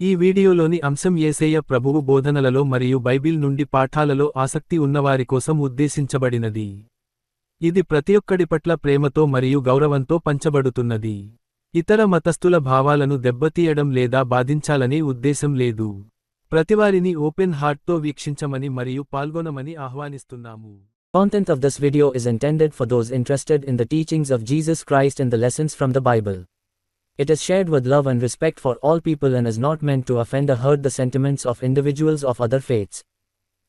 ఈ వీడియోలోని అంశం యేసయ్య ప్రభువు బోధనలలో మరియు బైబిల్ నుండి పాఠాలలో ఆసక్తి ఉన్నవారి కోసం ఉద్దేశించబడినది. ఇది ప్రతి ఒక్కడి పట్ల ప్రేమతో మరియు గౌరవంతో పంచబడుతున్నది. ఇతర మతస్థుల భావాలను దెబ్బతీయడం లేదా బాధించాలనే ఉద్దేశం లేదు. ప్రతివారిని ఓపెన్ హార్ట్తో వీక్షించమని మరియు పాల్గొనమని ఆహ్వానిస్తున్నాము. Content of this video is intended for those interested in the teachings of Jesus Christ and the lessons from the Bible. It is shared with love and respect for all people and is not meant to offend or hurt the sentiments of individuals of other faiths.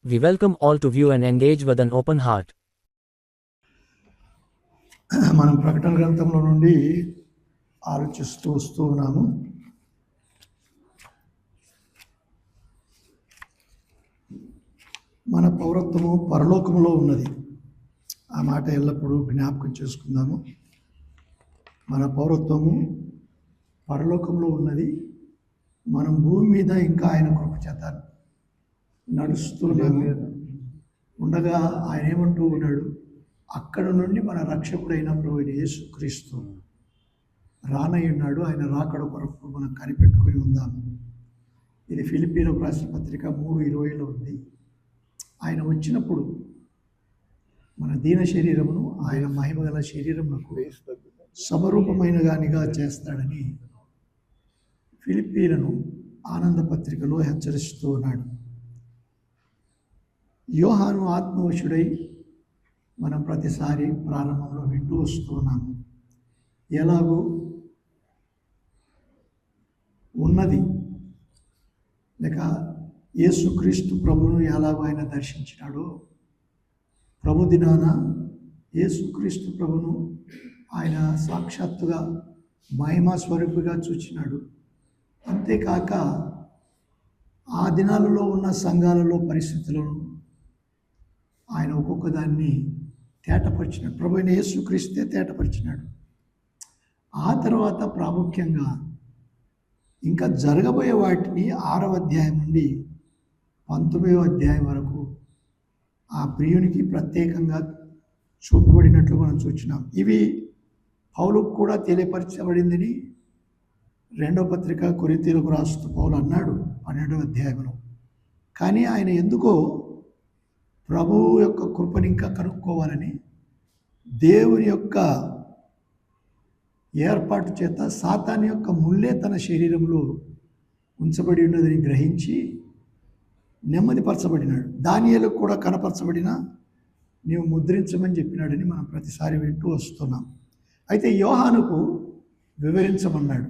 We welcome all to view and engage with an open heart. మనం ప్రకటన గ్రంథంలో నుండి ఆలోచిస్తూ వస్తూ ఉన్నాము. మన పౌరత్వము పరలోకములో ఉన్నది. ఆ మాట ఎల్లప్పుడూ జ్ఞాపకం చేసుకుందాము. మన పౌరత్వము పరలోకంలో ఉన్నది. మనం భూమి మీద ఇంకా ఆయన కృప చేత నడుస్తున్నాము ఉండగా ఆయన ఏమంటూ ఉన్నాడు, అక్కడ నుండి మన రక్షకుడైన ప్రభువైన యేసుక్రీస్తు రానయ్యున్నాడు. ఆయన రాకడ కొరకు మనం కనిపెట్టుకొని ఉందాము. ఇది ఫిలిప్పీలకు రాసిన పత్రిక 3:20లో ఉంది. ఆయన వచ్చినప్పుడు మన దీన శరీరమును ఆయన మహిమగల శరీరమునకు సమరూపమైన గానిగా చేస్తాడని ఫిలిప్పీలను ఆనంద పత్రికలో హెచ్చరిస్తూ ఉన్నాడు. యోహాను ఆత్మవశుడై మనం ప్రతిసారి ప్రారంభంలో వింటూ వస్తూ ఉన్నాము. ఎలాగూ ఉన్నది లేక యేసుక్రీస్తు ప్రభువును ఎలాగో ఆయన దర్శించినాడో, ప్రభు దినాన యేసుక్రీస్తు ప్రభును ఆయన సాక్షాత్తుగా మహిమా స్వరూపిగా చూచినాడు. అంతేకాక ఆ దినాలలో ఉన్న సంఘాలలో పరిస్థితులను ఆయన ఒక్కొక్క దాన్ని తేటపరిచినాడు. ప్రభు అయిన యేసుక్రీస్తే తేటపరిచినాడు. ఆ తర్వాత ప్రాముఖ్యంగా ఇంకా జరగబోయే వాటిని 6వ అధ్యాయం నుండి 19వ అధ్యాయం వరకు ఆ ప్రియునికి ప్రత్యేకంగా చూపబడినట్లు మనం చూచినాం. ఇవి పౌలుకు కూడా తెలియపరచబడిందని 2వ పత్రిక కొరింథీయులకు రాస్తూ పౌలు అన్నాడు 12వ అధ్యాయంలో. కానీ ఆయన ఎందుకో ప్రభువు యొక్క కృపను ఇంకా కనుక్కోవాలని దేవుని యొక్క ఏర్పాటు చేత సాతాను యొక్క ముల్లే తన శరీరంలో ఉంచబడి ఉన్నదని గ్రహించి నెమ్మదిపరచబడినాడు. దానియేలుకు కూడా కనపరచబడిన నీవు ముద్రించమని చెప్పినాడని మనం ప్రతిసారి వింటూ వస్తున్నాం. అయితే యోహానుకు వివరించమన్నాడు.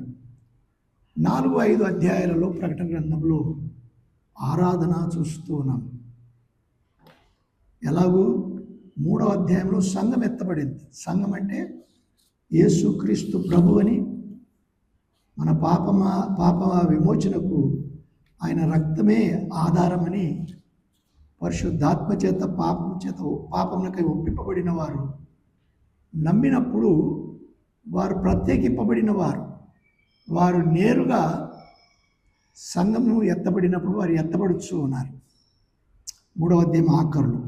4-5 అధ్యాయాలలో ప్రకటన గ్రంథంలో ఆరాధన చూస్తూ ఉన్నాం. ఎలాగూ 3వ అధ్యాయంలో సంఘం ఎత్తబడింది. సంఘం అంటే యేసుక్రీస్తు ప్రభు అని, మన పాప విమోచనకు ఆయన రక్తమే ఆధారమని, పరిశుద్ధాత్మ చేత పాపమునకై ఒప్పింపబడిన వారు నమ్మినప్పుడు వారు ప్రత్యేకింపబడిన వారు నేరుగా సంఘము ఎత్తబడినప్పుడు వారు ఎత్తబడుతూ ఉన్నారు. 3వ అధ్యాయం ఆఖరులో.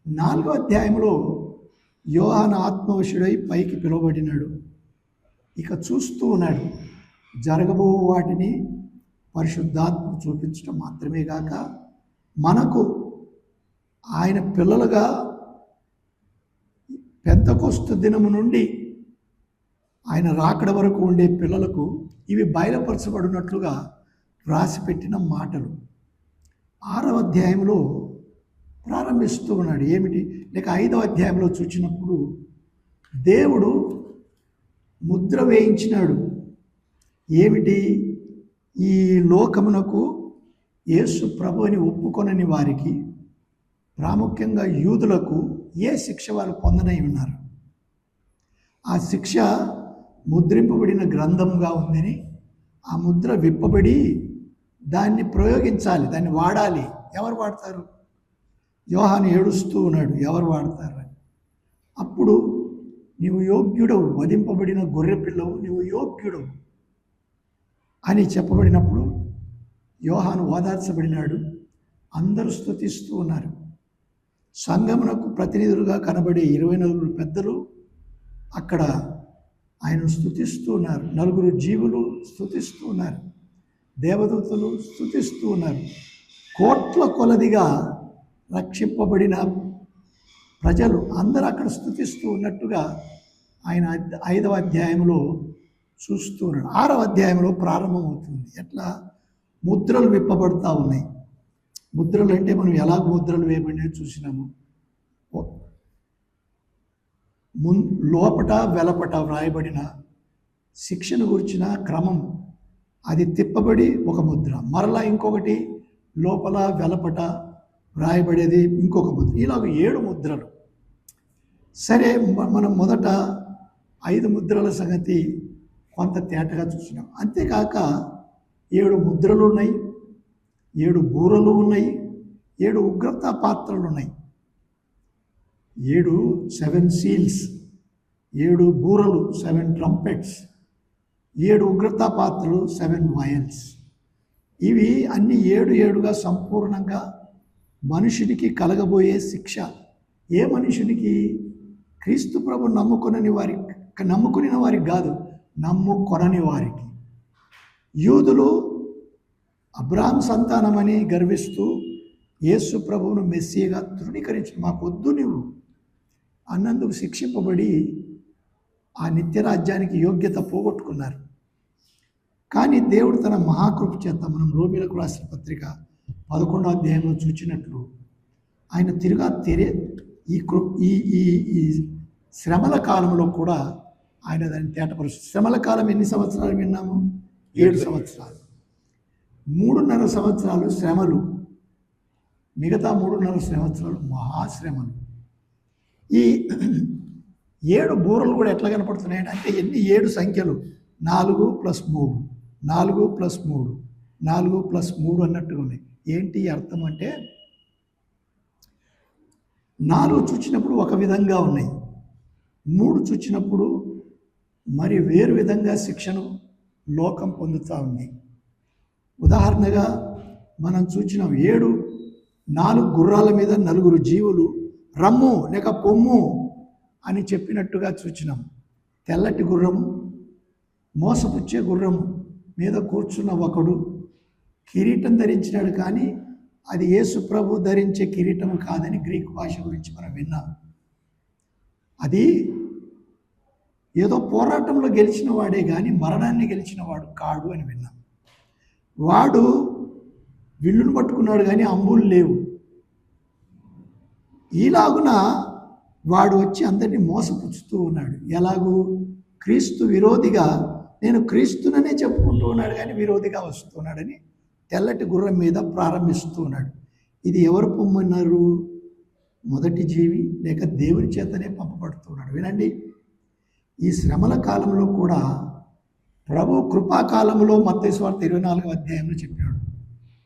4వ అధ్యాయంలో యోహాను ఆత్మవశుడై పైకి పిలువబడినాడు. ఇక చూస్తూ ఉన్నాడు. జరగబో వాటిని పరిశుద్ధాత్మ చూపించడం మాత్రమే కాక మనకు ఆయన పిల్లలుగా పెంతెకొస్తు దినము నుండి ఆయన రాకడ వరకు ఉండే పిల్లలకు ఇవి బయలుపరచబడినట్లుగా రాసిపెట్టిన మాటలు 6వ అధ్యాయంలో ప్రారంభిస్తూ ఉన్నాడు. ఏమిటి లేక 5వ అధ్యాయంలో చూచినప్పుడు దేవుడు ముద్ర వేయించినాడు. ఏమిటి? ఈ లోకమునకు యేసు ప్రభు అని ఒప్పుకొనని వారికి, ప్రాముఖ్యంగా యూదులకు ఏ శిక్ష వారు పొందనై ఉన్నారు. ఆ శిక్ష ముద్రింపబడిన గ్రంథంగా ఉందని, ఆ ముద్ర విప్పబడి దాన్ని ప్రయోగించాలి, దాన్ని వాడాలి. ఎవరు వాడతారు? యోహాను ఏడుస్తూ ఉన్నాడు, ఎవరు వాడతారు అని. అప్పుడు నీవు యోగ్యుడవు, వధింపబడిన గొర్రె పిల్లవు, నీవు యోగ్యుడవు అని చెప్పబడినప్పుడు యోహాను ఓదార్చబడినాడు. అందరూ స్తుతిస్తూ ఉన్నారు. సంఘమునకు ప్రతినిధులుగా కనబడే 24 పెద్దలు అక్కడ ఆయన స్తుతిస్తూ ఉన్నారు. 4 జీవులు స్తుతిస్తూ ఉన్నారు. దేవదూతలు స్తుతిస్తూ ఉన్నారు. కోట్ల కొలదిగా రక్షింపబడిన ప్రజలు అందరూ అక్కడ స్తుతిస్తూ ఉన్నట్టుగా ఆయన 5వ అధ్యాయంలో చూస్తూ ఉన్నాడు. 6వ అధ్యాయంలో ప్రారంభమవుతుంది. ఎట్లా ముద్రలు విప్పబడుతూ ఉన్నాయి. ముద్రలు అంటే మనం ఎలా ముద్రలు వేయబడినవి చూసినాము. లోపట వెలపట వ్రాయబడిన శిక్షను గురించిన క్రమం అది తిప్పబడి ఒక ముద్ర, మరలా ఇంకొకటి లోపల వెలపట వ్రాయబడేది ఇంకొక ముద్ర, ఇలాగ 7 ముద్రలు. సరే, మనం మొదట 5 ముద్రల సంగతి కొంత తేటగా చూసినాం. అంతేకాక 7 ముద్రలు ఉన్నాయి, 7 బూరలు ఉన్నాయి, 7 ఉగ్రత పాత్రలు ఉన్నాయి. 7 సీల్స్, 7 బూరలు 7 ట్రంపెట్స్, 7 ఉగ్రత పాత్రలు 7 వయల్స్. ఇవి అన్ని 7 సంపూర్ణంగా మనుషునికి కలగబోయే శిక్ష. ఏ మనుషునికి? క్రీస్తు ప్రభు నమ్ముకుని వారికి కాదు, నమ్ముకొనని వారికి. యూదులు అబ్రాహాం సంతానమని గర్విస్తూ యేసు ప్రభువును మెస్సీగా తృణీకరించి మాకొద్దు నువ్వు అన్నందుకు శిక్షింపబడి ఆ నిత్యరాజ్యానికి యోగ్యత పోగొట్టుకున్నారు. కానీ దేవుడు తన మహాకృప చేత, మనం రోమీలకు రాసిన పత్రిక 11వ అధ్యాయంలో చూచినట్లు, ఆయన తిరుగా ఈ శ్రమల కాలంలో కూడా ఆయన దాన్ని తేటపరుస్తుంది. శ్రమల కాలం ఎన్ని సంవత్సరాలు విన్నాము? 7 సంవత్సరాలు. 3.5 సంవత్సరాలు శ్రమలు, మిగతా 3.5 సంవత్సరాలు మహాశ్రమలు. ఈ 7 బూరలు కూడా ఎట్లా కనపడుతున్నాయంటే, అంటే ఎన్ని 7 సంఖ్యలు, 4 + 3, 4 + 3, 4 + 3 అన్నట్టుగా ఉన్నాయి. ఏంటి అర్థం అంటే, 4 చూచినప్పుడు ఒక విధంగా ఉన్నాయి, 3 చూచినప్పుడు మరి వేరు విధంగా శిక్షను లోకం పొందుతూ ఉంది. ఉదాహరణగా మనం చూచిన 4 గుర్రాల మీద 4 జీవులు రమ్ము లేక పొమ్ము అని చెప్పినట్టుగా చూచినాం. తెల్లటి గుర్రము, మోసపుచ్చే గుర్రము మీద కూర్చున్న ఒకడు కిరీటం ధరించినాడు, కానీ అది యేసు ప్రభు ధరించే కిరీటము కాదని గ్రీక్ భాష గురించి మనం విన్నాం. అది ఏదో పోరాటంలో గెలిచిన వాడే కానీ మరణాన్ని గెలిచిన వాడు కాడు అని విన్నాం. వాడు విల్లును పట్టుకున్నాడు కానీ అంబులు లేవు. ఈలాగున వాడు వచ్చి అందరినీ మోసపుచ్చుతూ ఉన్నాడు. ఎలాగూ? క్రీస్తు విరోధిగా, నేను క్రీస్తుననే చెప్పుకుంటూ ఉన్నాడు కానీ విరోధిగా వస్తున్నాడని తెల్లటి గుర్రం మీద ప్రారంభిస్తూ ఉన్నాడు. ఇది ఎవరు పొమ్మన్నారు? మొదటి జీవి లేక దేవుని చేతనే పంపబడుతున్నాడు. వినండి, ఈ శ్రమల కాలంలో కూడా ప్రభు కృపాకాలంలో మత్తయి సువార్త 24వ అధ్యాయంలో చెప్పినాడు,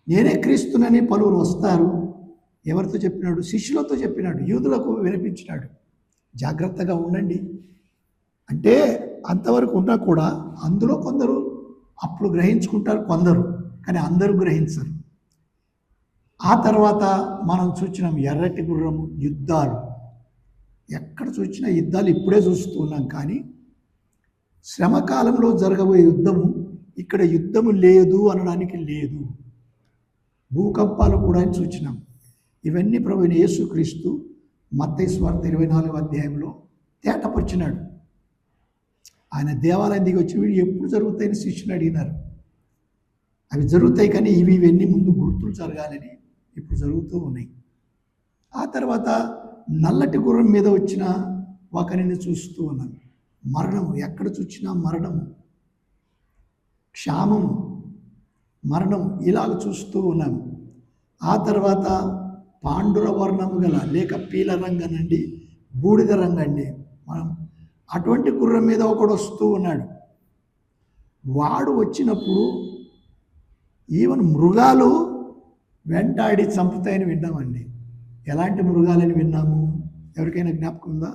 నేనే క్రీస్తునని పలువురు వస్తారు. ఎవరితో చెప్పినాడు? శిష్యులతో చెప్పినాడు, యూదులకు వినిపించినాడు. జాగ్రత్తగా ఉండండి అంటే అంతవరకు ఉన్నా కూడా అందులో కొందరు అప్పుడు గ్రహించుకుంటారు, కొందరు, కానీ అందరూ గ్రహించరు. ఆ తర్వాత మనం చూసినాం ఎర్రటి గుర్రము, యుద్ధాలు. ఎక్కడ చూసినా యుద్ధాలు ఇప్పుడే చూస్తూ ఉన్నాం, కానీ శ్రమకాలంలో జరగబోయే యుద్ధము, ఇక్కడ యుద్ధము లేదు అనడానికి లేదు. భూకంపాలు కూడా చూసినాం. ఇవన్నీ ప్రభువైన యేసుక్రీస్తు మత్తయి సువార్త 24వ అధ్యాయంలో తేటపరిచినాడు. ఆయన దేవాలయం దిగి వచ్చి వీడు ఎప్పుడు జరుగుతాయని శిష్యుని అడిగినారు. అవి జరుగుతాయి, కానీ ఇవన్నీ ముందు గుర్తులు జరగాలని ఇప్పుడు జరుగుతూ ఉన్నాయి. ఆ తర్వాత నల్లటి గుర్రం మీద వచ్చిన ఒకరిని చూస్తూ ఉన్నాం. మరణము, ఎక్కడ చూసినా మరణము, క్షామము, మరణం, ఇలాగ చూస్తూ ఉన్నాం. ఆ తర్వాత పాండుర వర్ణము గల లేక పీల రంగనండి, బూడిద రంగండి, మనం అటువంటి గుర్రం మీద ఒకడు వస్తూ ఉన్నాడు. వాడు వచ్చినప్పుడు ఈవెన్ మృగాలు వెంటాడి చంపుతాయని విన్నామండి. ఎలాంటి మృగాలని విన్నాము? ఎవరికైనా జ్ఞాపకం ఉందా?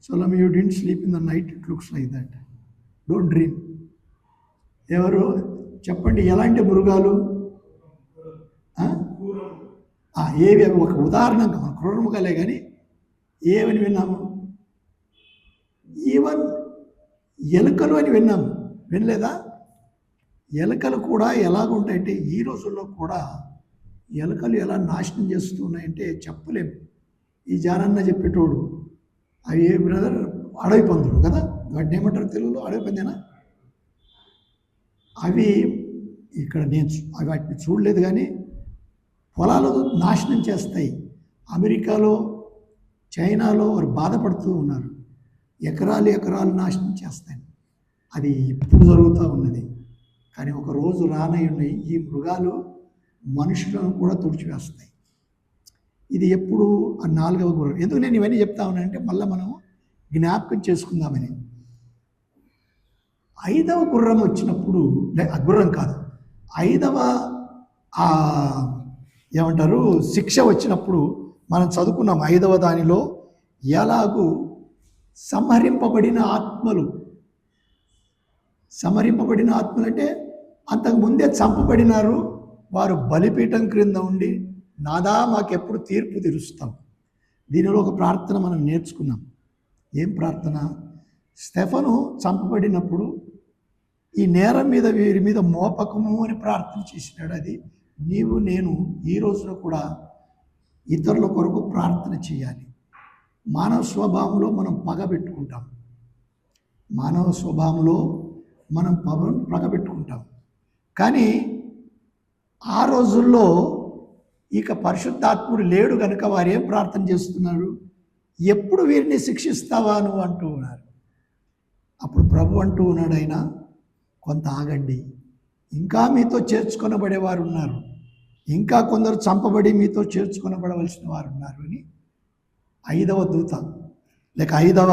Solam, you didn't sleep in the night, it looks like that. Don't dream. ఎవరు చెప్పండి, ఎలాంటి మృగాలు? ఏవి? అవి ఒక ఉదాహరణగా మన క్రూర మృగాలే, కానీ ఏమని విన్నాము? ఈవెన్ ఎలుకలు అని విన్నాము. వినలేదా? ఎలుకలు కూడా ఎలాగుంటాయంటే ఈ రోజుల్లో కూడా ఎలుకలు ఎలా నాశనం చేస్తున్నాయంటే చెప్పలేము. ఈ జానన్న చెప్పేటోడు అవి ఏ బ్రదర్ అడవి పందులు కదా, వాటిని ఏమంటారు తెలుగులో? అడవి పందేనా? అవి ఇక్కడ అవి వాటిని చూడలేదు కానీ పొలాలు నాశనం చేస్తాయి. అమెరికాలో, చైనాలో వారు బాధపడుతూ ఉన్నారు, ఎకరాలు నాశనం చేస్తాయి. అది ఇప్పుడు జరుగుతూ ఉన్నది. కానీ ఒక రోజు రానయ్యున్నాయి ఈ మృగాలు మనుషులను కూడా తుడిచివేస్తాయి. ఇది ఎప్పుడు ఆ 4వ గుర్రం. ఎందుకు నేను ఇవన్నీ చెప్తా ఉన్నానంటే మళ్ళీ మనం జ్ఞాపకం చేసుకుందామని. 5వ గుర్రం వచ్చినప్పుడు, గుర్రం కాదు, 5వ ఏమంటారు శిక్ష వచ్చినప్పుడు మనం చదువుకున్నాం 5వ దానిలో ఎలాగూ సంహరింపబడిన ఆత్మలు అంటే అంతకుముందే చంపబడినారు, వారు బలిపీఠం క్రింద ఉండి నాదా మాకెప్పుడు తీర్పు తీరుస్తాం. దీనిలో ఒక ప్రార్థన మనం నేర్చుకున్నాం. ఏం ప్రార్థన? స్టెఫను చంపబడినప్పుడు ఈ నేరం మీద వీరి మీద మోపకము అని ప్రార్థన చేసినాడు. అది నీవు నేను ఈ రోజున కూడా ఇతరుల కొరకు ప్రార్థన చేయాలి. మానవ స్వభావంలో మనం పగబెట్టుకుంటాం, పగబెట్టుకుంటాం. కానీ ఆ రోజుల్లో ఇక పరిశుద్ధాత్ముడు లేడు కనుక వారు ఏం ప్రార్థన చేస్తున్నారు? ఎప్పుడు వీరిని శిక్షిస్తావా నువ్వు అంటూ ఉన్నారు. అప్పుడు ప్రభు అంటూ ఉన్నాడు, ఆయన కొంత ఆగండి, ఇంకా మీతో చేర్చుకొనబడేవారు ఉన్నారు, ఇంకా కొందరు చంపబడి మీతో చేర్చుకొనబడవలసిన వారు ఉన్నారు అని 5వ దూత లేక 5వ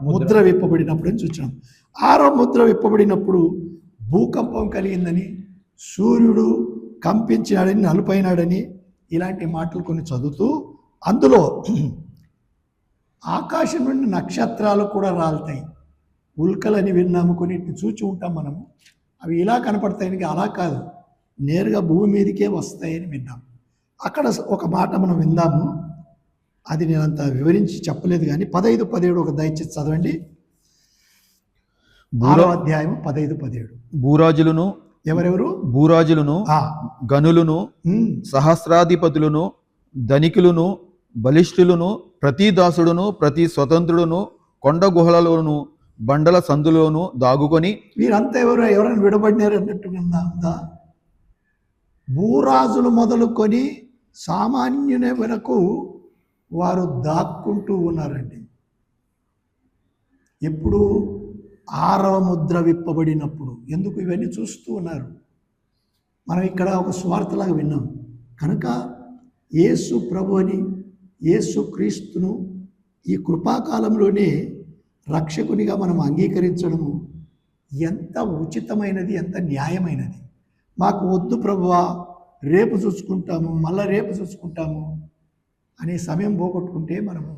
ముద్ర విప్పబడినప్పుడు అని చూచాం. 6వ ముద్ర విప్పబడినప్పుడు భూకంపం కలిగిందని, సూర్యుడు కంపించినాడని, నలుపైనాడని ఇలాంటి మాటలు కొన్ని చదువుతూ అందులో ఆకాశం నుండి నక్షత్రాలు కూడా రాలుతాయి. ఉల్కలని విన్నాము, కొన్నిటిని చూచి ఉంటాం మనము. అవి ఇలా కనపడతాయని అలా కాదు, నేరుగా భూమి మీదకే వస్తాయని విన్నాం. అక్కడ ఒక మాట మనం విందాము, అది నేను అంత వివరించి చెప్పలేదు కానీ 15, 17 ఒక దయచేసి చదవండి. 6వ అధ్యాయం 15, 17. భూరాజులను, ఎవరెవరు? భూరాజులను, గనులను, సహస్రాధిపతులను, ధనికులను, బలిష్ఠులను, ప్రతి దాసుడును, ప్రతి స్వతంత్రుడును, కొండ గుహలలోను, బండల సందులోను దాగుకొని. వీరంతా ఎవరైనా విడబడినారు అన్నట్టుగా. భూరాజులు మొదలుకొని సామాన్యుని వరకు వారు దాక్కుంటూ ఉన్నారండి. ఎప్పుడు? 6వ ముద్ర విప్పబడినప్పుడు. ఎందుకు? ఇవన్నీ చూస్తూ ఉన్నారు. మనం ఇక్కడ ఒక స్వార్థలాగా విన్నాం కనుక యేసు ప్రభు అని, యేసు క్రీస్తును ఈ కృపాకాలంలోనే రక్షకునిగా మనం అంగీకరించడము ఎంత ఉచితమైనది, ఎంత న్యాయమైనది. మాకు వద్దు ప్రభువా, రేపు చూసుకుంటాము, మళ్ళీ రేపు చూసుకుంటాము అనే సమయం పోగొట్టుకుంటే మనము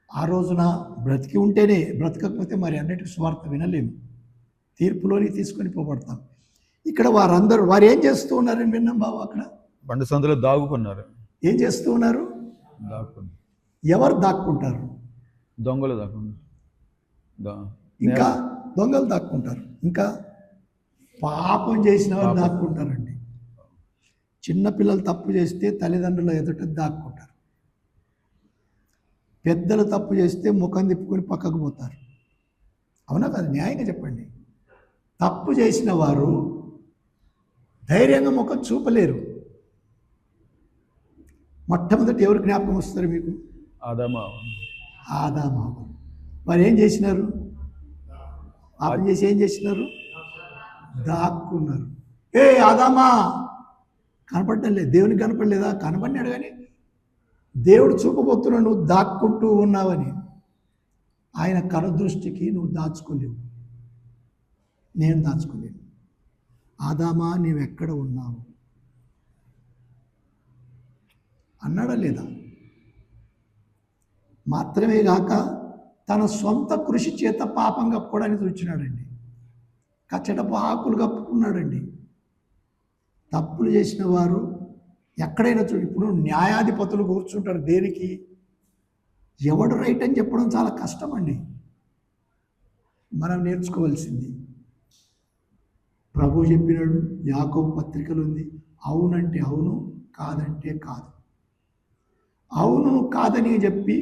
ఆ రోజున బ్రతికి ఉంటేనే, బ్రతకకపోతే మరి అన్నిటికీ స్వార్థ వినలేము, తీర్పులోని తీసుకొని పోబడతాం. ఇక్కడ వారు ఏం చేస్తూ ఉన్నారని విన్నాం బాబు. అక్కడ బండ సందులో దాగుకున్నారు. ఏం చేస్తూ ఉన్నారు? ఎవరు దాక్కుంటారు? దొంగలు దాక్కుంటారు. ఇంకా దొంగలు దాక్కుంటారు, ఇంకా పాపం చేసిన వారు దాక్కుంటారండి. చిన్నపిల్లలు తప్పు చేస్తే తల్లిదండ్రుల ఎదుట దాక్కుంటారు. పెద్దలు తప్పు చేస్తే ముఖం తిప్పుకొని పక్కకు పోతారు. అవునా కాదు? న్యాయంగా చెప్పండి. తప్పు చేసిన వారు ధైర్యంగా ముఖం చూపలేరు. మొట్టమొదటి ఎవరు జ్ఞాపకం వస్తారు మీకు? ఆదాము. వారు ఏం చేసినారు? పాపం చేసి ఏం చేసినారు? దాక్కున్నారు. ఆదామా కనపడటం లేదు, దేవునికి కనపడలేదా? కనపడినాడు కానీ దేవుడు చూపబోతున్నాడు, నువ్వు దాక్కుంటూ ఉన్నావని. ఆయన కనుదృష్టికి నువ్వు దాచుకోలేవు, నేను దాచుకోలేను. ఆదామా నీవెక్కడ ఉన్నావు అన్నాడా లేదా? మాత్రమే గాక తన సొంత కృషి చేత పాపం కప్పుకోవడానికి చూచినాడండి. కచ్చటపు ఆకులు కప్పుకున్నాడండి. తప్పులు చేసిన వారు ఎక్కడైనా ఇప్పుడు న్యాయాధిపతులు కూర్చుంటారు. దేనికి? ఎవడు రైట్ అని చెప్పడం చాలా కష్టం అండి. మనం నేర్చుకోవాల్సింది ప్రభు చెప్పినాడు, యాకోబు పత్రికలు ఉంది, అవునంటే అవును, కాదంటే కాదు. అవును కాదని చెప్పి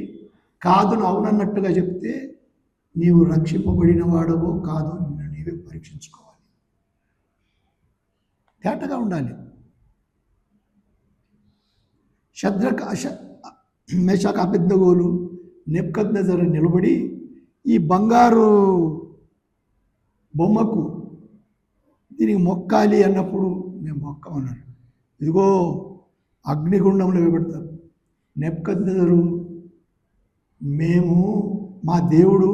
కాదును అవునన్నట్టుగా చెప్తే నీవు రక్షింపబడిన వాడవో కాదో నిన్ను నీవే పరీక్షించుకోవాలి. తేటగా ఉండాలి. శద్రక్ మేషాక్ అబేద్నెగోలు నెబుకద్నెజరు నిలబడి ఈ బంగారు బొమ్మకు దీనికి మొక్కాలి అన్నప్పుడు మేము మొక్కమన్నారు. ఇదిగో అగ్నిగుండంలో వేయబడతారు. నెబుకద్నెజరు మేము మా దేవుడు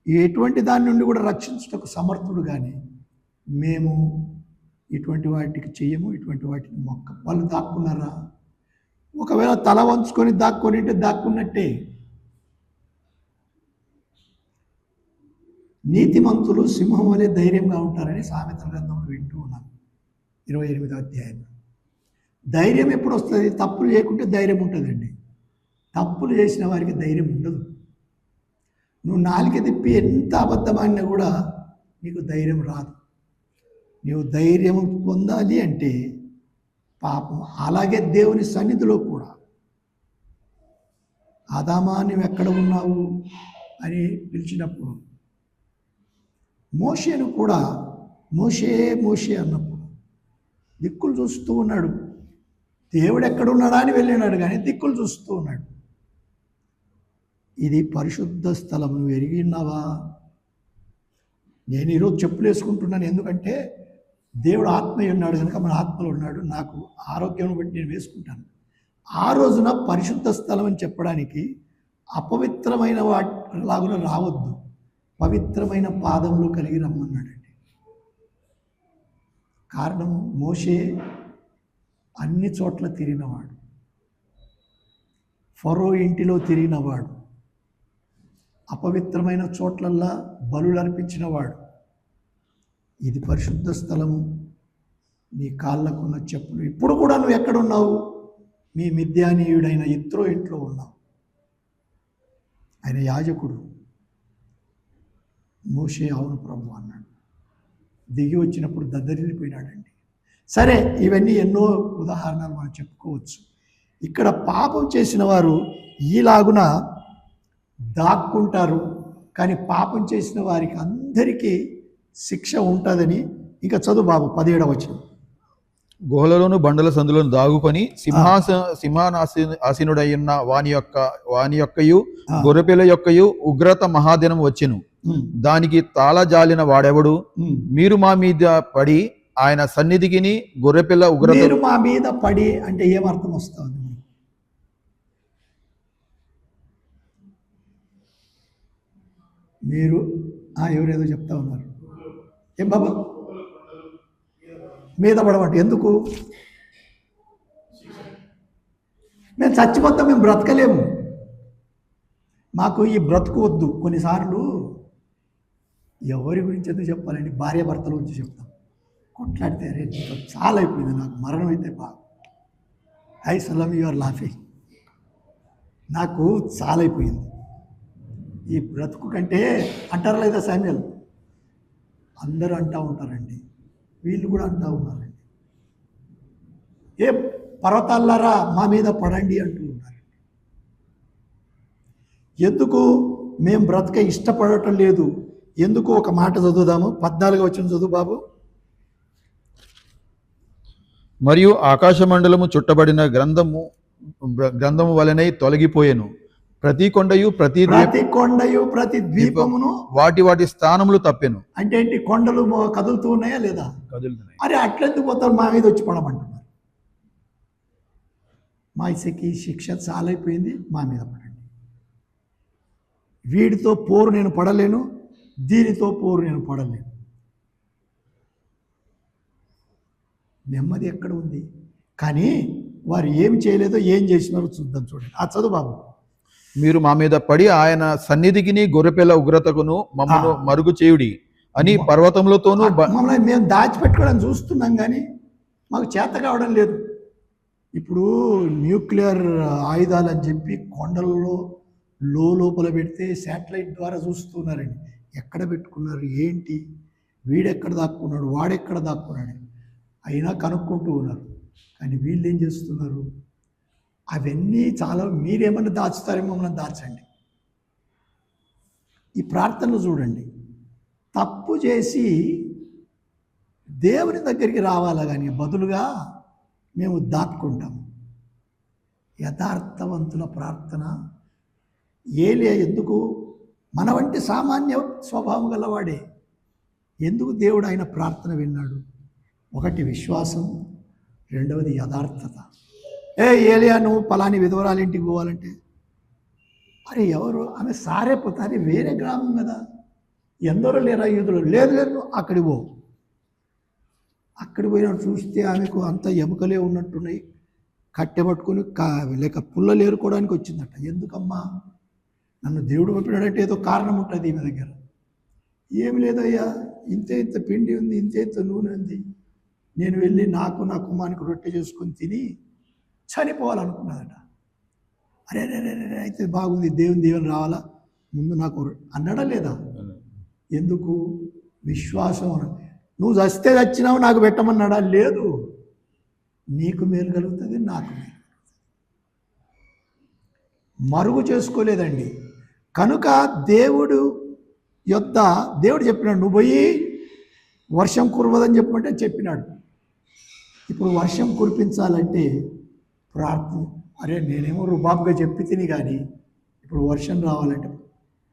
ఎటువంటి దాని నుండి కూడా రక్షించుటకు సమర్థుడు, కానీ మేము ఇటువంటి వాటికి చెయ్యము, ఇటువంటి వాటికి మొక్క. వాళ్ళు దాక్కున్నారా? ఒకవేళ తల వంచుకొని దాక్కొని అంటే దాక్కున్నట్టే. నీతిమంతులు సింహం వలె ధైర్యంగా ఉంటారని సామెతల గ్రంథంలో వింటూ ఉన్నాను, 28వ అధ్యాయం. ధైర్యం ఎప్పుడు వస్తుంది? తప్పులు చేయకుంటే ధైర్యం ఉంటుందండి. తప్పులు చేసిన వారికి ధైర్యం ఉండదు. నువ్వు నాలుక తిప్పి ఎంత అబద్ధమాడినా కూడా నీకు ధైర్యం రాదు. నీవు ధైర్యం పొందాలి అంటే పాపం. అలాగే దేవుని సన్నిధిలో కూడా ఆదామా నువ్వు ఎక్కడ ఉన్నావు అని పిలిచినప్పుడు, మోషేను కూడా మోషే మోషే అన్నప్పుడు దిక్కులు చూస్తూ ఉన్నాడు. దేవుడు ఎక్కడున్నాడా అని వెళ్ళినాడు, కానీ దిక్కులు చూస్తూ ఉన్నాడు. ఇది పరిశుద్ధ స్థలం, నువ్వు ఎరిగి ఉన్నావా? నేను ఈరోజు చెప్పులు వేసుకుంటున్నాను, ఎందుకంటే దేవుడు ఆత్మయ్య ఉన్నాడు కనుక మన ఆత్మలో ఉన్నాడు. నాకు ఆరోగ్యం బట్టి నేను వేసుకుంటాను. ఆ రోజున పరిశుద్ధ స్థలం అని చెప్పడానికి అపవిత్రమైన వాటిలాగా రావద్దు, పవిత్రమైన పాదములు కలిగి రమ్మన్నాడండి. కారణం, మోషే అన్ని చోట్ల తిరిగినవాడు, ఫరో ఇంటిలో తిరిగినవాడు, అపవిత్రమైన చోట్లల్లా బలులు అర్పించినవాడు. ఇది పరిశుద్ధ స్థలము, నీ కాళ్ళకున్న చెప్పులు. ఇప్పుడు కూడా నువ్వు ఎక్కడున్నావు? మీ మిద్యానీయుడైన యిత్రో ఇంట్లో ఉన్నావు. ఆయన యాజకుడు. మోషే అవును ప్రభు అన్నాడు. దిగి వచ్చినప్పుడు దద్దరిల్లిపోయినాడండి. సరే, ఇవన్నీ ఎన్నో ఉదాహరణలు మనం చెప్పుకోవచ్చు. ఇక్కడ పాపం చేసిన వారు ఈలాగున దాక్కుంటారు, కానీ పాపం చేసిన వారికి అందరికీ శిక్ష ఉంటుందని. ఇంకా చదువు బాబు, 17వ వచనం. గుహలలోను బండల సందులను దాగుకొని సింహాసీనుడయ్యున్న వాని యొక్కయు గొర్రెపిల్ల యొక్కయు ఉగ్రత మహాదినం వచ్చెను. దానికి తాళజాలిన వాడెవడు? మీరు మా మీద పడి ఆయన సన్నిధికిని గొర్రెపిల్ల ఉగ్రత. మీరు మా మీద పడి అంటే ఏమర్థం వస్తుంది? మీరు ఎవరేదో చెప్తా ఉన్నారు. ఏం బాబా? మీద పడమంటే ఎందుకు? మేము చచ్చిపోతాం, మేము బ్రతకలేము, మాకు ఈ బ్రతుకు వద్దు. కొన్నిసార్లు ఎవరి గురించి ఎందుకు చెప్పాలండి, భార్య భర్తల గురించి చెప్తాం. కొట్లాడితే అరే చాలా అయిపోయింది, నాకు మరణం అయితే బాగా. ఐ సలం యు ఆర్ లాఫింగ్, నాకు చాలా అయిపోయింది ఈ బ్రతుకు కంటే. అంటారా లేదా సామ్యుయల్? అందరూ అంటూ ఉంటారండి, వీళ్ళు కూడా అంటూ ఉన్నారండి. ఏ పర్వతాలారా మా మీద పడండి అంటూ ఉన్నారు. ఎందుకు మేము బ్రతక ఇష్టపడటం లేదు? ఎందుకు? ఒక మాట చదువుదాము, 14వ వచనం చదువు బాబు. మరియు ఆకాశమండలము చుట్టబడిన గ్రంథము వలనై తొలగిపోయెను. ప్రతి కొండయు ప్రతి ద్వీపమును వాటి స్థానములు తప్పెను. అంటే ఏంటి? కొండలు కదులుతూ ఉన్నాయా లేదా? కదులుతున్నాయి. అరే అట్లెందుకు పోతారు? మా మీద వచ్చి పడమంటున్నారు. మా ఇసకి శిక్ష చాలా అయిపోయింది, మా మీద పడండి. వీడితో పోరు నేను పడలేను, దీనితో పోరు నేను పడలేను. నెమ్మది ఎక్కడ ఉంది? కానీ వారు ఏం చేయలేదో ఏం చేసినారో చూద్దాం. చూడండి ఆ చదువు బాబు. మీరు మా మీద పడి ఆయన సన్నిధికిని గొర్రెపిల్ల ఉగ్రతకును మమ్మను మరుగు చేయుడి అని పర్వతములతోనూ. మమ్మల్ని మేము దాచిపెట్టుకోవడం చూస్తున్నాం, కానీ మాకు చేత కావడం లేదు. ఇప్పుడు న్యూక్లియర్ ఆయుధాలు అని చెప్పి కొండలలో లోపల పెడితే శాటిలైట్ ద్వారా చూస్తున్నారండి. ఎక్కడ పెట్టుకున్నారు ఏంటి? వీడెక్కడ దాక్కున్నాడు, వాడెక్కడ దాక్కున్నాడు అయినా కనుక్కుంటూ ఉన్నారు. కానీ వీళ్ళు ఏం చేస్తున్నారు? అవన్నీ చాలా మీరేమన్నా దాచుతారేమో మనం దాచండి. ఈ ప్రార్థనలు చూడండి, తప్పు చేసి దేవుని దగ్గరికి రావాలా కానీ బదులుగా మేము దాక్కుంటాం. యథార్థవంతుల ప్రార్థన. ఏలియా ఎందుకు మన వంటి సామాన్య స్వభావం గలవాడే, ఎందుకు దేవుడు ఆయన ప్రార్థన విన్నాడు? ఒకటి విశ్వాసం, రెండవది యథార్థత. ఏలియా నువ్వు పలాని విధవరాలు ఇంటికి పోవాలంటే, అరే ఎవరు ఆమె సారేపోతారు, వేరే గ్రామం కదా, ఎందరో లేరా యూదులు, లేదు అక్కడికి పో. అక్కడికి పోయినట్టు చూస్తే ఆమెకు అంత ఎముకలే ఉన్నట్టున్నాయి, కట్టెపట్టుకొని లేక పుల్లలు ఏరుకోవడానికి వచ్చిందట. ఎందుకమ్మా నన్ను దేవుడు పంపినాడంటే ఏదో కారణం ఉంటుంది ఈమె దగ్గర. ఏమి లేదయ్యా, ఇంత పిండి ఉంది, ఇంత నూనె ఉంది, నేను వెళ్ళి నాకు నా కుమానికి రొట్టె చేసుకొని తిని చనిపోవాలనుకున్నదట. అరే అయితే బాగుంది, దేవుని దీవెన రావాలా, ముందు నాకు అన్నాడా లేదా? ఎందుకు? విశ్వాసం. నువ్వు చస్తే చచ్చినావు నాకు పెట్టమన్నాడా? లేదు. నీకు మేలు కలుగుతుంది, నాకు మేలు. మరుగు చేసుకోలేదండి. కనుక దేవుడు చెప్పినాడు, నువ్వు పోయి వర్షం కురవదని చెప్పమంటే చెప్పినాడు. ఇప్పుడు వర్షం కురిపించాలంటే ప్రార్థన. అరే నేనేమో రుబాబుగా చెప్పి తిని కానీ ఇప్పుడు వర్షం రావాలంటే,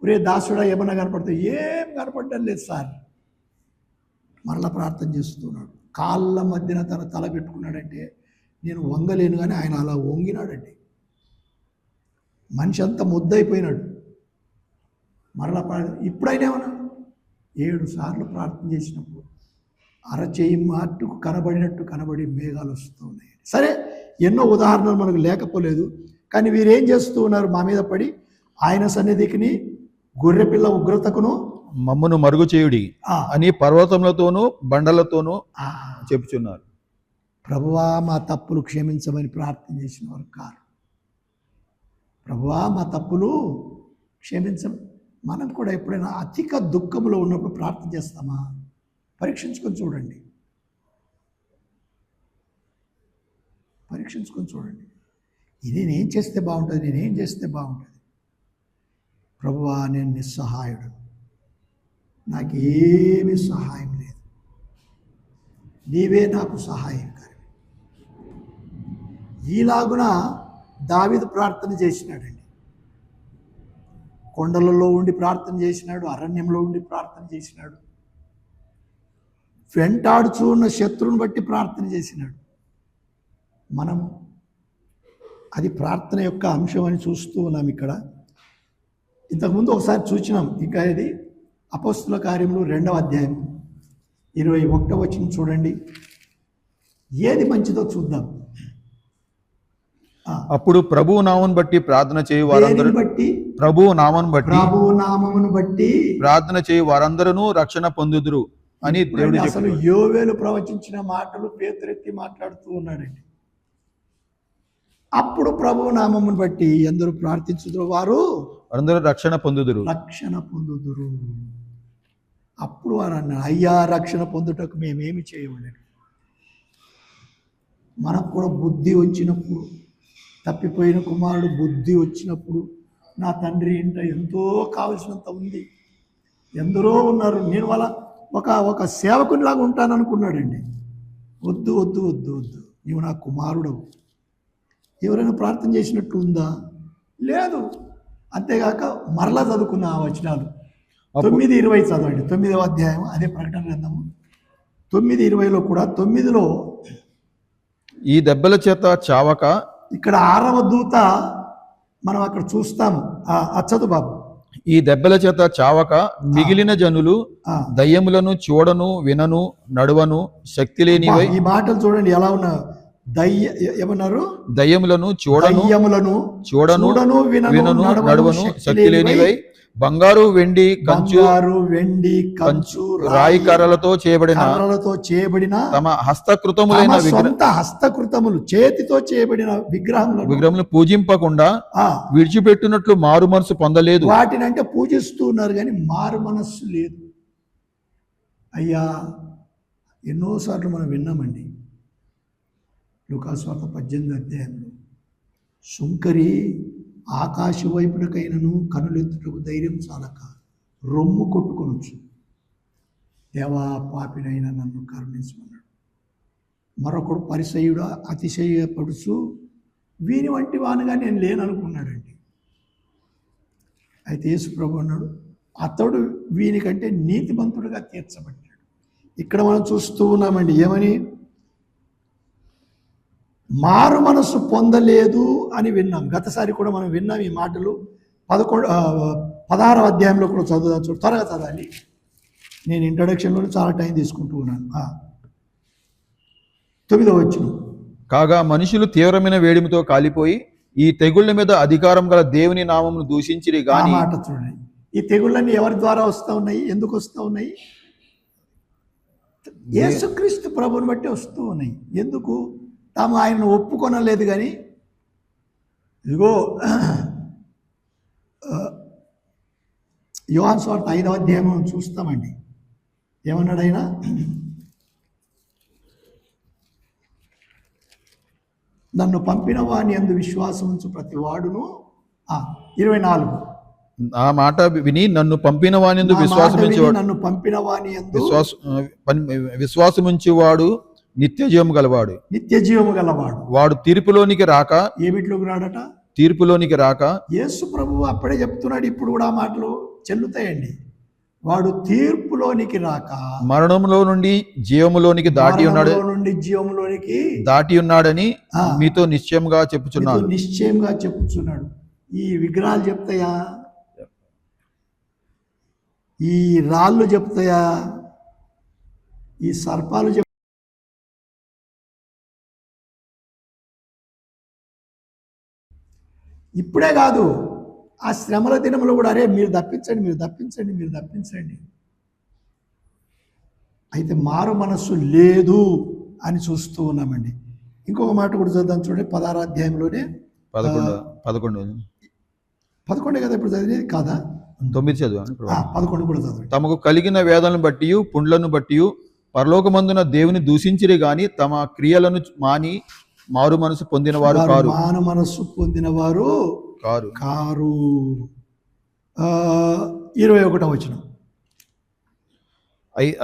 ఒరే దాసుడా ఏమన్నా కనపడుతుంది? ఏం కనపడడం లేదు సార్. మరలా ప్రార్థన చేస్తున్నాడు. కాళ్ళ మధ్యన తన తల పెట్టుకున్నాడంటే నేను వంగలేను, కానీ ఆయన అలా వంగినాడండి. మనిషి అంతా ముద్దయిపోయినాడు. మరలా ఇప్పుడైనా ఏమన్నా 7 సార్లు ప్రార్థన చేసినప్పుడు అరచేయి మాటుకు కనబడి మేఘాలు వస్తూ ఉన్నాయి. సరే, ఎన్నో ఉదాహరణలు మనకు లేకపోలేదు, కానీ వీరేం చేస్తూ ఉన్నారు? మా మీద పడి ఆయన సన్నిధికిని గొర్రెపిల్ల ఉగ్రతకును మమ్మను మరుగు చేయుడి అని పర్వతములతోనూ బండలతోనూ చెప్పుచున్నారు. ప్రభువా మా తప్పులు క్షమించమని ప్రార్థన చేసిన వారు కారు. ప్రభువా మా తప్పులు క్షమించం. మనం కూడా ఎప్పుడైనా అధిక దుఃఖంలో ఉన్నప్పుడు ప్రార్థన చేస్తామా? పరీక్షించుకొని చూడండి. ఇది నేనేం చేస్తే బాగుంటుంది? ప్రభువా నేను నిస్సహాయుడు, నాకేమీ సహాయం లేదు, నీవే నాకు సహాయకారి. ఈలాగున దావీదు ప్రార్థన చేసినాడండి. కొండలలో ఉండి ప్రార్థన చేసినాడు, అరణ్యంలో ఉండి ప్రార్థన చేసినాడు, వెంటాడుచూ ఉన్న శత్రువుని బట్టి ప్రార్థన చేసినాడు. మనము అది ప్రార్థన యొక్క అంశం అని చూస్తూ ఉన్నాం. ఇక్కడ ఇంతకుముందు ఒకసారి చూసినాం. ఇంకా ఇది అపోస్తుల కార్యములు 2వ అధ్యాయం 21వ వచనం చూడండి. ఏది మంచిదో చూద్దాం. అప్పుడు ప్రభువు నామమును బట్టి ప్రార్థన చేయు వారందరూ ప్రభువు నామమును బట్టి ప్రార్థన చేయు వారందరూ రక్షణ పొందుదురు అని దేవుడు. అసలు యోవేలు ప్రవచించిన మాటలు పేతురెత్తి మాట్లాడుతూ ఉన్నాడండి. అప్పుడు ప్రభువు నామమును బట్టి ఎందరూ ప్రార్థించుదురు వారు అందరూ రక్షణ పొందుదురు. అప్పుడు వారు అన్నారు, అయ్యా రక్షణ పొందుటకు మేమేమి చేయమని. మనకు కూడా బుద్ధి వచ్చినప్పుడు, తప్పిపోయిన కుమారుడు బుద్ధి వచ్చినప్పుడు, నా తండ్రి ఇంట ఎంతో కావలసినంత ఉంది, ఎందరో ఉన్నారు, నేను వాళ్ళ ఒక సేవకునిలాగా ఉంటాను అనుకున్నాడండి. వద్దు వద్దు వద్దు వద్దు, నీవు నా కుమారుడవు. ఎవరైనా ప్రార్థన చేసినట్టు ఉందా? లేదు. అంతేగాక మరలా చదువుకున్న ఆ వచనాలు 9:20 చదవండి. 9వ అధ్యాయం, అదే ప్రకటన గ్రంథము 9:20లో కూడా 9లో ఈ దెబ్బల చేత చావక, ఇక్కడ 6వ దూత మనం అక్కడ చూస్తాము. చదువు బాబు. ఈ దెబ్బల చేత చావక మిగిలిన జనులు దయ్యములను చూడను వినను నడువను శక్తి లేనివై. ఈ మాటలు చూడండి ఎలా ఉన్నా. ఏమన్నారు? దయ్యములను చూడను వినను నడువను శక్తి లేనివై బంగారు వెండి కంచు రాయి కర్రలతో చేయబడిన తమ హస్తకృతములు చేతితో చేయబడిన విగ్రహములు పూజింపకుండా విడిచిపెట్టినట్లు మారు మనసు పొందలేదు. వాటిని అంటే పూజిస్తూ ఉన్నారు కానీ మారు మనస్సు లేదు. అయ్యా ఎన్నోసార్లు మనం విన్నామండి. లూకాసు వార్త 18 అధ్యాయంలో సుంకరి ఆకాశ వైపునకైనను కనులెత్తుటకు ధైర్యం చాలక రొమ్ము కొట్టుకొనొచ్చు. దేవా పాపినైనా నన్ను కరుణించమన్నాడు. మరొకడు పరిసయుడు అతిశయపడుచు వీని వంటి వానుగా నేను లేననుకున్నాడండి. అయితే యేసు ప్రభు అన్నాడు, అతడు వీనికంటే నీతిమంతుడుగా తీర్చబడ్డాడు. ఇక్కడ మనం చూస్తూ ఉన్నామండి, ఏమని? మారు మనసు పొందలేదు అని విన్నాం. గతసారి కూడా మనం విన్నాం ఈ మాటలు. 16వ అధ్యాయంలో కూడా చదువుదాం. త్వరగా చదవాలి, నేను ఇంట్రడక్షన్లో చాలా టైం తీసుకుంటూ ఉన్నాను. 9వ వచనం. కాగా మనుషులు తీవ్రమైన వేడిమితో కాలిపోయి ఈ తెగుళ్ళ మీద అధికారం గల దేవుని నామమును దూషించిరి ఆ గాని. మాట చూడండి, ఈ తెగుళ్ళన్నీ ఎవరి ద్వారా వస్తూ ఉన్నాయి? ఎందుకు వస్తూ ఉన్నాయి? యేసుక్రీస్తు ప్రభుని బట్టి వస్తూ ఉన్నాయి. ఎందుకు? తాము ఆయనను ఒప్పుకొనలేదు. కానీ ఇదిగో యోహాను సువార్త 5వ అధ్యాయం చూస్తామండి. ఏమన్నాడు ఆయన? నన్ను పంపిన వాని యందు విశ్వాసం ఉంచు ప్రతి వాడును 24 ఆ మాట విని నన్ను పంపిన వానిందు విశ్వాసముంచేవాడు నన్ను పంపిన వాని యందు విశ్వాసముంచేవాడు నిత్య జీవము గలవాడు. నిత్య జీవము గలవాడు. వాడు తీర్పులోనికి రాక. ఏమిట్లోకి రాడట? తీర్పులోనికి రాక. యేసు ప్రభువు అప్పుడే చెప్తున్నాడు, ఇప్పుడు కూడా ఆ మాటలు చెల్లుతాయండి. వాడు తీర్పులోనికి రాక మరణంలో నుండి జీవములోనికి దాటి ఉన్నాడు, నుండి జీవములోనికి దాటి ఉన్నాడని మీతో నిశ్చయంగా చెప్పుచున్నాడు. నిశ్చయంగా చెప్పుచున్నాడు. ఈ విగ్రహాలు చెప్తాయా? ఈ రాళ్ళు చెప్తాయా? ఈ సర్పాలు చెప్ ఇప్పుడే కాదు, ఆ శ్రమల దినములు కూడా, అరే మీరు తప్పించండి, మీరు తప్పించండి, మీరు తప్పించండి. అయితే మారు మనస్సు లేదు అని చూస్తూ ఉన్నామండి. ఇంకొక మాట కూడా చదువుదాం చూడండి, 16వ అధ్యాయంలోనే 11 కదా ఇప్పుడు చదివేది, కాదా? 9 చదువు. 11 కూడా చదువు. తమకు కలిగిన వేదనను బట్టి పుండ్లను బట్టి పరలోకమందున దేవుని దూషించిరి గాని తమ క్రియలను మాని మారు మనసు పొందిన వారు కారు. మారు మనస్సు పొందిన వారు కారు. 21వ వచనం.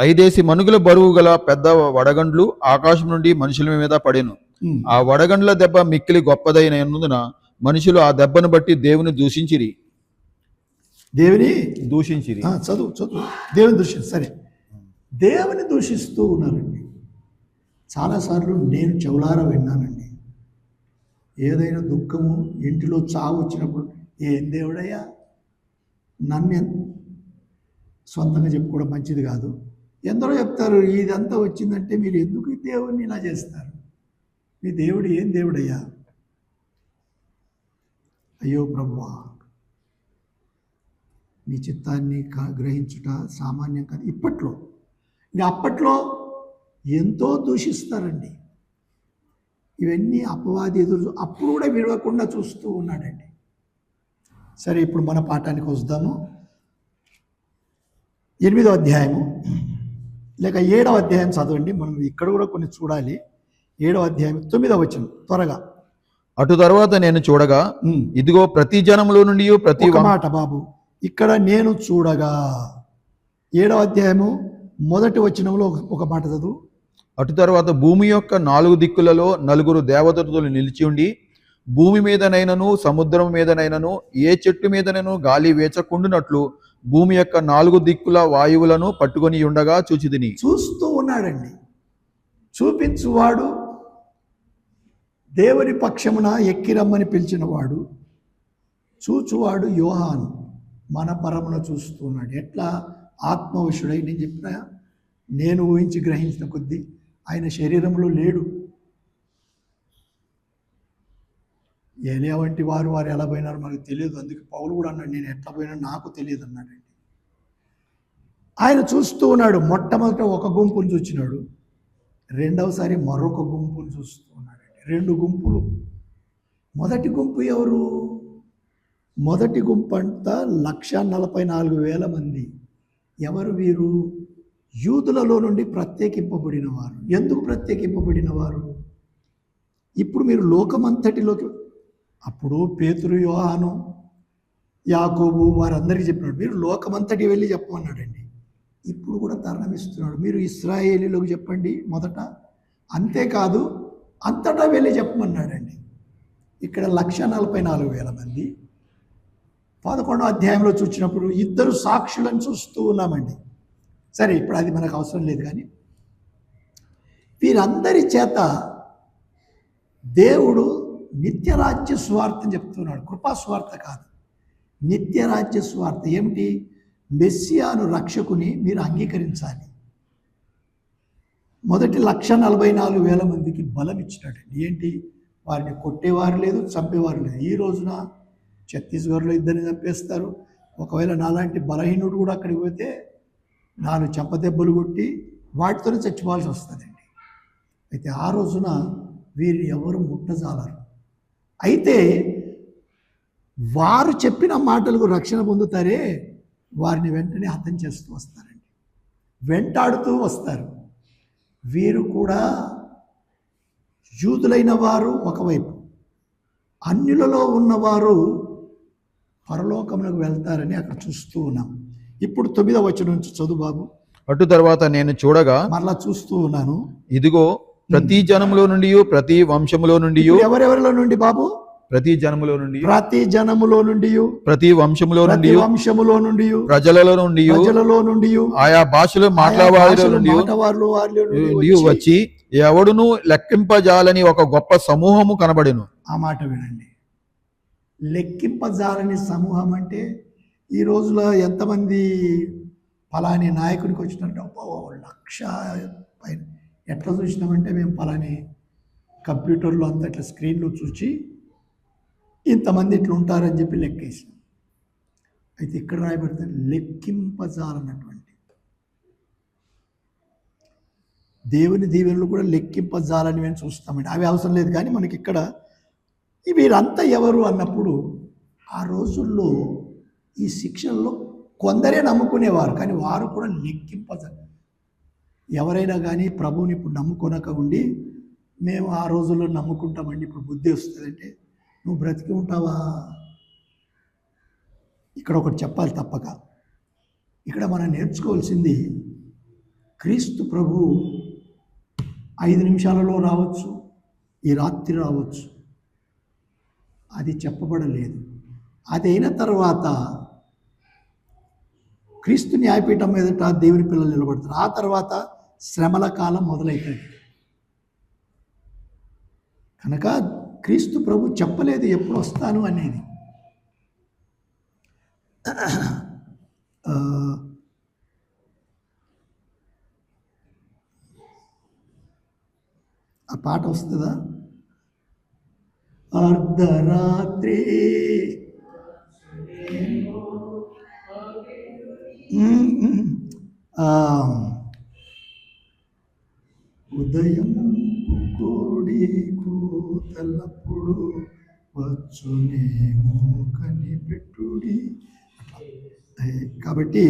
ఐదేసి మనుగుల బరువు గల పెద్ద వడగండ్లు ఆకాశం నుండి మనుషుల మీద పడెను. ఆ వడగండ్ల దెబ్బ మిక్కిలి గొప్పదైనందున మనుషులు ఆ దెబ్బను బట్టి దేవుని దూషించిరి. దేవుని దూషించిరి. చదువు చదువు. దేవుని దూషించి, సరే, దేవుని దూషిస్తూ ఉన్నారండి. చాలాసార్లు నేను చెవులారా విన్నానండి. ఏదైనా దుఃఖము, ఇంటిలో చావు వచ్చినప్పుడు, ఏం దేవుడయ్యా, నన్ను సొంతంగా చెప్పుకోవడం మంచిది కాదు. ఎందరో చెప్తారు, ఇదంతా వచ్చిందంటే మీరు ఎందుకు ఈ దేవుడిని ఇలా చేస్తారు? మీ దేవుడు ఏం దేవుడయ్యా? అయ్యో ప్రభువా, నీ చిత్తాన్ని గ్రహించుట సామాన్యం కాదు. ఇప్పట్లో, ఇంకా అప్పట్లో ఎంతో దూషిస్తారండి. ఇవన్నీ అపవాది ఎదురు అప్పుడు కూడా విడవకుండా చూస్తూ ఉన్నాడండి. సరే, ఇప్పుడు మన పాఠానికి వస్తాము. 8వ అధ్యాయము లేక 7వ అధ్యాయం చదవండి. మనం ఇక్కడ కూడా కొన్ని చూడాలి. 7వ అధ్యాయం 9వ వచనం త్వరగా. అటు తర్వాత నేను చూడగా ఇదిగో ప్రతి జనములో నుండి ప్రతి మాట బాబు, ఇక్కడ నేను చూడగా 7వ అధ్యాయము 1వ వచనంలో ఒక మాట చదువు. అటు తర్వాత భూమి యొక్క 4 దిక్కులలో 4 దేవదూతలు నిలిచి ఉండి భూమి మీదనైనను సముద్రం మీదనైనను ఏ చెట్టు మీదనైనా గాలి వేచకుండునట్లు భూమి యొక్క 4 దిక్కుల వాయువులను పట్టుకొని ఉండగా చూచితిని. చూస్తూ ఉన్నాడండి. చూపించువాడు, దేవుని పక్షమున ఎక్కిరమ్మని పిలిచినవాడు, చూచువాడు యోహాను మన పరమున చూస్తూ ఉన్నాడు. ఎట్లా? ఆత్మవశుడై. నేను చెప్పిన, నేను ఊహించి గ్రహించిన కొద్దీ ఆయన శరీరంలో లేడు. ఏలియా వంటి వారు ఎలా పోయినారో మనకు తెలియదు. అందుకే పౌలు కూడా అన్నాడు, నేను ఎట్లా పోయినా నాకు తెలియదు అన్నాడండి. ఆయన చూస్తూ ఉన్నాడు. మొట్టమొదట ఒక గుంపును చూచినాడు, రెండవసారి మరొక గుంపును చూస్తూ ఉన్నాడండి. 2 గుంపులు. మొదటి గుంపు ఎవరు? మొదటి గుంపు అంతా 1,44,000 మంది. ఎవరు వీరు? యూదులలో నుండి ప్రత్యేకింపబడిన వారు. ఎందుకు ప్రత్యేకింపబడిన వారు? ఇప్పుడు మీరు లోకమంతటిలోకి, అప్పుడు పేతురు, యోహాను, యాకోబు వారందరికీ చెప్పినాడు, మీరు లోకమంతటి వెళ్ళి చెప్పమన్నాడండి. ఇప్పుడు కూడా తరుణం ఇస్తున్నాడు, మీరు ఇశ్రాయేలీలోకి చెప్పండి మొదట, అంతేకాదు అంతటా వెళ్ళి చెప్పమన్నాడండి. ఇక్కడ 144,000 మంది 11వ అధ్యాయంలో చూసినప్పుడు 2 సాక్షులను చూస్తూ ఉన్నామండి. సరే, ఇప్పుడు అది మనకు అవసరం లేదు. కానీ వీరందరి చేత దేవుడు నిత్యరాజ్య స్వార్థం చెప్తున్నాడు. కృపా స్వార్థ కాదు, నిత్యరాజ్య స్వార్థ. ఏమిటి? మెస్సియాను రక్షకుని మీరు అంగీకరించాలి. మొదటి 144,000 మందికి బలం ఇచ్చినట్టండి. ఏంటి? వారిని కొట్టేవారు లేదు, చంపేవారు లేదు. ఈ రోజున ఛత్తీస్గఢ్లో 2 చంపేస్తారు. ఒకవేళ నాలాంటి బలహీనుడు కూడా అక్కడికి పోతే 4 చెంపదెబ్బలు కొట్టి వాటితోనే చచ్చిపోవాల్సి వస్తుందండి. అయితే ఆ రోజున వీరిని ఎవరు ముట్టజాలరు. అయితే వారు చెప్పిన మాటలకు రక్షణ పొందుతారే, వారిని వెంటనే హతం చేస్తూ వస్తారండి, వెంటాడుతూ వస్తారు. వీరు కూడా యూదులైన వారు ఒకవైపు, అన్యులలో ఉన్నవారు పరలోకములకు వెళ్తారని అక్కడ చూస్తూ ఉన్నాం. ఇప్పుడు 9వ వచనం నుంచి చదువు బాబు. అటు తర్వాత నేను చూడగా మరలా చూస్తూ ఉన్నాను, ఇదిగో ప్రతి జనములో నుండి, ప్రతి వంశములో నుండి, ఎవరెవరిలో నుండి బాబు? ప్రతి జనములో నుండి, ప్రతి జనములో నుండి, ప్రతి వంశములో నుండి, వంశములో నుండి, ప్రజలలో నుండి, ప్రజలలో నుండి, ఆయా భాషలు మాట్లాడేవారిలో నుండి వచ్చి ఎవడును లెక్కింపజాలని ఒక గొప్ప సమూహము కనబడెను. ఆ మాట వినండి, లెక్కింపజాలని సమూహం అంటే ఈ రోజులో ఎంతమంది ఫలాని నాయకునికి వచ్చినట్టు 1,00,000 పైన. ఎట్లా చూసినామంటే మేము ఫలాని కంప్యూటర్లో అంత ఇట్లా స్క్రీన్లో చూసి ఇంతమంది ఇట్లా ఉంటారని చెప్పి లెక్కేసాం. అయితే ఇక్కడ రాయబడుతుంది లెక్కింపజాలన్నటువంటి. దేవుని దీవెనలు కూడా లెక్కింపజాలని మేము చూస్తామండి. అవి అవసరం లేదు. కానీ మనకి ఇక్కడ వీరంతా ఎవరు అన్నప్పుడు, ఆ రోజుల్లో ఈ శిక్షణలో కొందరే నమ్ముకునేవారు, కానీ వారు కూడా లెక్కింపజాలి. ఎవరైనా కానీ ప్రభువుని ఇప్పుడు నమ్ముకొనక ఉండి మేము ఆ రోజుల్లో నమ్ముకుంటామండి, ఇప్పుడు బుద్ధి వస్తుందంటే నువ్వు బ్రతికి ఉంటావా? ఇక్కడ ఒకటి చెప్పాలి తప్పక. ఇక్కడ మనం నేర్చుకోవాల్సింది, క్రీస్తు ప్రభు 5 నిమిషాలలో రావచ్చు, ఈ రాత్రి రావచ్చు, అది చెప్పబడలేదు. అది అయిన తర్వాత క్రీస్తు న్యాయపీఠం మీదట దేవుని పిల్లలు నిలబడతారు. ఆ తర్వాత శ్రమల కాలం మొదలవుతుంది. కనుక క్రీస్తు ప్రభు చెప్పలేదు ఎప్పుడు వస్తాను అనేది. ఆ పాట వస్తుందా? అర్ధరాత్రి ఉదయం కోడి కూతలప్పుడు వచ్చునేమో కనిపెట్టుడి. కాబట్టి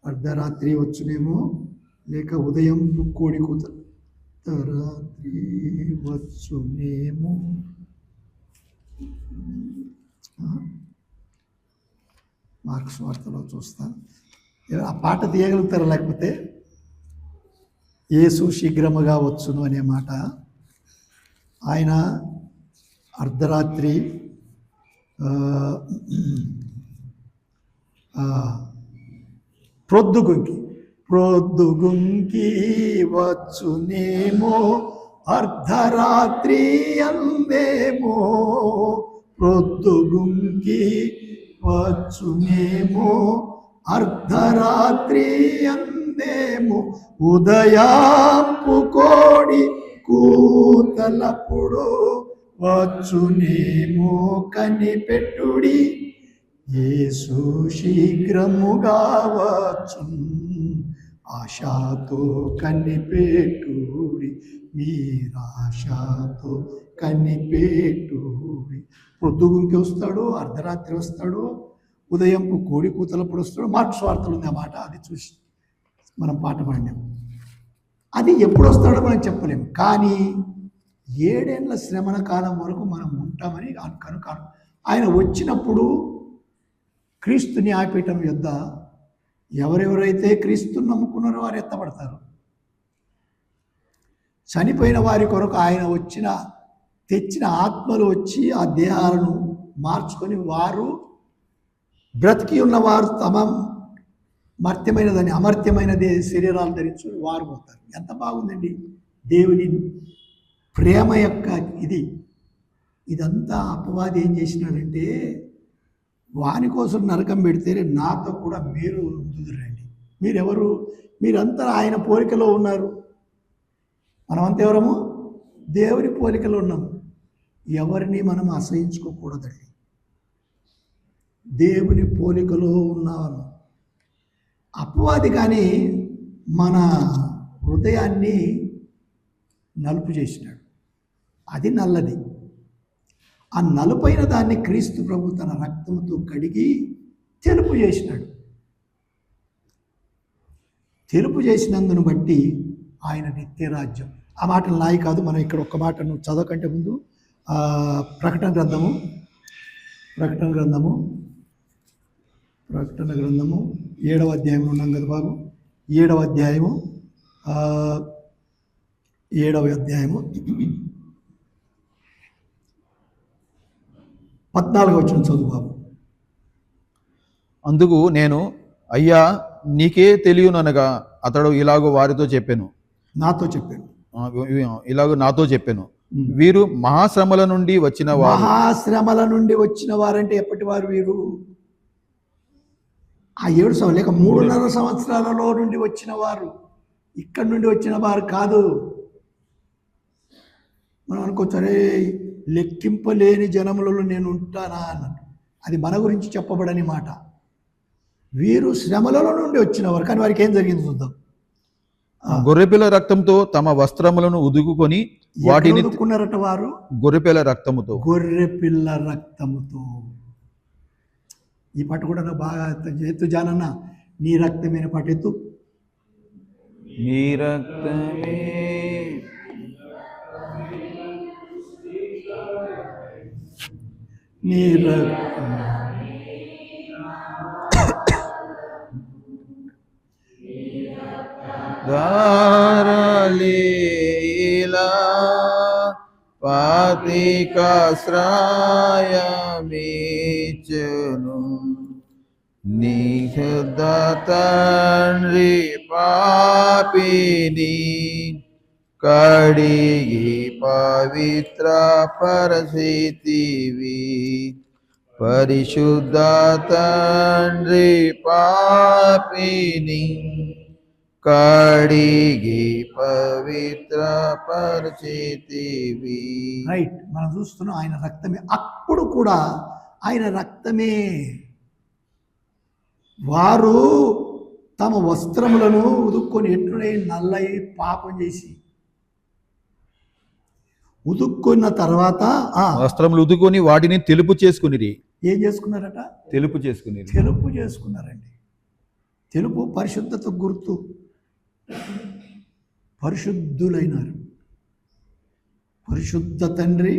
అర్ధరాత్రి వచ్చునేమో, లేక ఉదయం కోడి కూత రాత్రి వచ్చునేమో. మార్క్స్ వార్తలో చూస్తాను. ఆ పాట తీయగలుగుతారా? లేకపోతే యేసు శీఘ్రముగా వచ్చును అనే మాట. ఆయన అర్ధరాత్రి ప్రొద్దుగుంకి వచ్చునేమో, అర్ధరాత్రి అందేమో. ప్రొద్దుగుంకి వచ్చునేమో, అర్ధరాత్రి అందేమో. ఉదయాపు కోడి కూతలప్పుడు వచ్చునేమో కనిపెట్టుడి. యేసు శీఘ్రముగా వచ్చు, ఆశతో కనిపెట్టుడి. మీరాశతో కనిపెట్టుడి. పొద్దుగుంకి వస్తాడు, అర్ధరాత్రి వస్తాడు, ఉదయంపు కోడి కూతలప్పుడు వస్తాడు. మార్క్స్ వార్తలు ఉంది ఆ మాట, అది చూసి మనం పాట పాడినాం. అది ఎప్పుడు వస్తాడో మనం చెప్పలేం. కానీ 7 ఏళ్ల శ్రమణ కాలం వరకు మనం ఉంటామని కనుక ఆయన వచ్చినప్పుడు క్రీస్తు న్యాయపీఠం యొద్ద ఎవరెవరైతే క్రీస్తుని నమ్ముకున్నారో వారు ఎత్తబడతారు. చనిపోయిన వారి కొరకు ఆయన తెచ్చిన ఆత్మలు వచ్చి ఆ దేహాలను మార్చుకొని వారు బ్రతికి ఉన్నవారు తమ మర్త్యమైనదని అమర్త్యమైన శరీరాలు ధరించుకొని వారు పోతారు. ఎంత బాగుందండి దేవుని ప్రేమ యొక్క ఇదంతా. అపవాది ఏం చేసినాడంటే వాని కోసం నరకం పెడితే నాతో కూడా మీరు రండి. మీరెవరు? మీరంతా ఆయన పోలికలో ఉన్నారు. మనమంతా ఎవరము? దేవుని పోలికలో ఉన్నాము. ఎవరిని మనం అసహించుకోకూడదండి. దేవుని పోలికలో ఉన్నాము. అపవాది కానీ మన హృదయాన్ని నలుపు చేసినాడు. అది నల్లది. ఆ నలుపైన దాన్ని క్రీస్తు ప్రభు తన రక్తంతో కడిగి తెలుపు చేసినాడు. తెలుపు చేసినందును బట్టి ఆయన నిత్యరాజ్యం. ఆ మాటలు నాయి కాదు. మనం ఇక్కడ ఒక్క మాటను చదవకంటే ముందు ప్రకటన గ్రంథము 7వ అధ్యాయంలో ఉన్నాం కదా బాబు. 7వ అధ్యాయము 14వ వచనం చదువు బాబు. అందుకు నేను, అయ్యా నీకే తెలియననగా అతడు ఇలాగో వారితో చెప్పాను, నాతో చెప్పాను, ఇలాగో నాతో చెప్పాను, వీరు మహాశ్రమల నుండి వచ్చిన వారు. మహాశ్రమల నుండి వచ్చిన వారంటే ఎప్పటి వారు? వీరు ఆ 7 సంవత్సరాలు లేక 3.5 సంవత్సరాలలో నుండి వచ్చిన వారు, ఇక్కడి నుండి వచ్చిన వారు కాదు. మనం అనుకోవచ్చు, అరే లెక్కింపలేని జనములలో నేను ఉంటానా అన్నట్టు. అది మన గురించి చెప్పబడని మాట. వీరు శ్రమలలో నుండి వచ్చినవారు. కానీ వారికి ఏం జరిగింది చూద్దాం. గొర్రెపిల్ల రక్తంతో తమ వస్త్రములను ఉదుకుకొని వాటిని ఉదుకున్నారట వారు. గొర్రెపిల్ల రక్తముతో. గొర్రెపిల్ల రక్తముతో. ఈ పాట కూడా బాగా ఎత్తు జానన్న. నీ రక్తమైన పాట ఎత్తు. నీ రక్తమే నీ రక్తం దారలీలా పాతికాశ్రయమీచును నిహుద తండ్రి పాపిని కడిగి పవిత్ర పరిస్థితివి. పరిశుద్ధ తండ్రి పాపిని కడిగి పవిత్ర పరిస్థితివి. రైట్. మనం చూస్తున్నాం ఆయన రక్తమే. అప్పుడు కూడా ఆయన రక్తమే. వారు తమ వస్త్రములను ఉదుక్కొని ఎట్లునై నల్లై పాపం చేసి ఉదుక్కున్న తర్వాత వస్త్రములు ఉదుకొని వాటిని తెలుపు చేసుకుని. ఏం చేసుకున్నారట? తెలుపు చేసుకున్నారండి. తెలుపు పరిశుద్ధత గుర్తు. పరిశుద్ధులైనారు. పరిశుద్ధ తండ్రి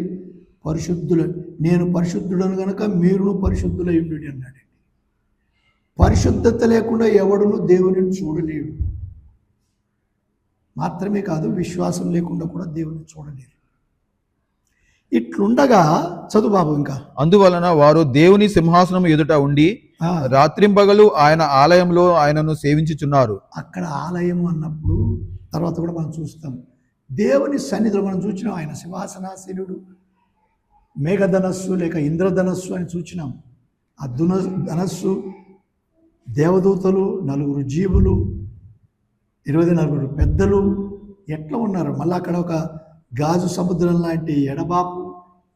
నేను పరిశుద్ధుడను కనుక మీరును పరిశుద్ధులై ఉండు అన్నాడు. పరిశుద్ధత లేకుండా ఎవడును దేవుని చూడలేడు. మాత్రమే కాదు, విశ్వాసం లేకుండా కూడా దేవుని చూడలేరు. ఇట్లుండగా చదువు బాబు. ఇంకా అందువలన వారు దేవుని సింహాసనం ఎదుట ఉండి రాత్రింపగలు ఆయన ఆలయంలో ఆయనను సేవించుచున్నారు. అక్కడ ఆలయము అన్నప్పుడు తర్వాత కూడా మనం చూస్తాం. దేవుని సన్నిధిలో మనం చూసినాం. ఆయన సింహాసనాసీనుడు, మేఘధనస్సు లేక ఇంద్రధనస్సు అని చూసినాం. ఆ ధనస్సు, దేవదూతలు, 4 జీవులు, 24 పెద్దలు ఎట్లా ఉన్నారు. మళ్ళీ అక్కడ ఒక గాజు సముద్రం లాంటి ఎడబాపు.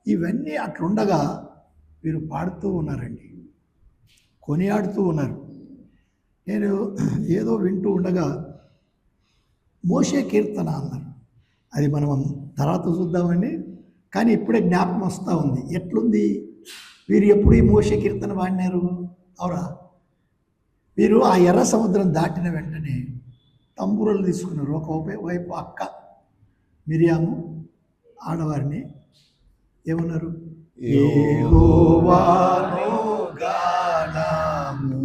ఇవన్నీ అట్లుండగా వీరు పాడుతూ ఉన్నారండి, కొనియాడుతూ ఉన్నారు. నేను ఏదో వింటూ ఉండగా మోషే కీర్తన అన్నారు. అది మనం తర్వాత చూద్దామండి. కానీ ఇప్పుడే జ్ఞాపకం వస్తూ ఉంది. ఎట్లుంది? వీరు ఎప్పుడు ఈ మోషే కీర్తన పాడినారు? అవురా? వీరు ఆ ఎర్ర సముద్రం దాటిన వెంటనే తంబురలు తీసుకున్నారు. వైపు అక్క మిరియాము ఆడవారిని ఏమన్నారు? యెహోవాను గానము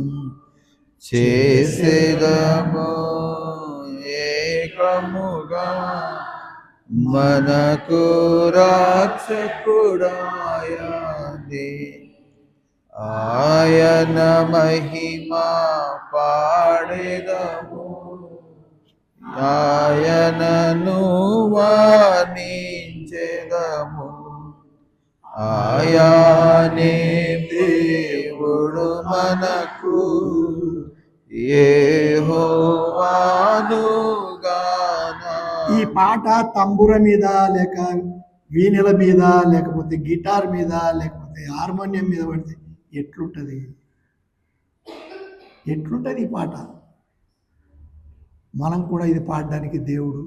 చేసేదము ఏకముగా మనకు రక్షకుడాయనే, ఆయన మహిమ పాడెదము, ఆయనను వర్ణించెదము. ఆయనే దేవుడు మనకు, యెహోవాను గానము. ఈ పాట తంబుర మీద లేక వీణెల మీద లేకపోతే గిటార్ మీద లేకపోతే హార్మోనియం మీద పడితే ఎట్లుంటుంది? ఈ పాట? మనం కూడా ఇది పాడడానికి దేవుడు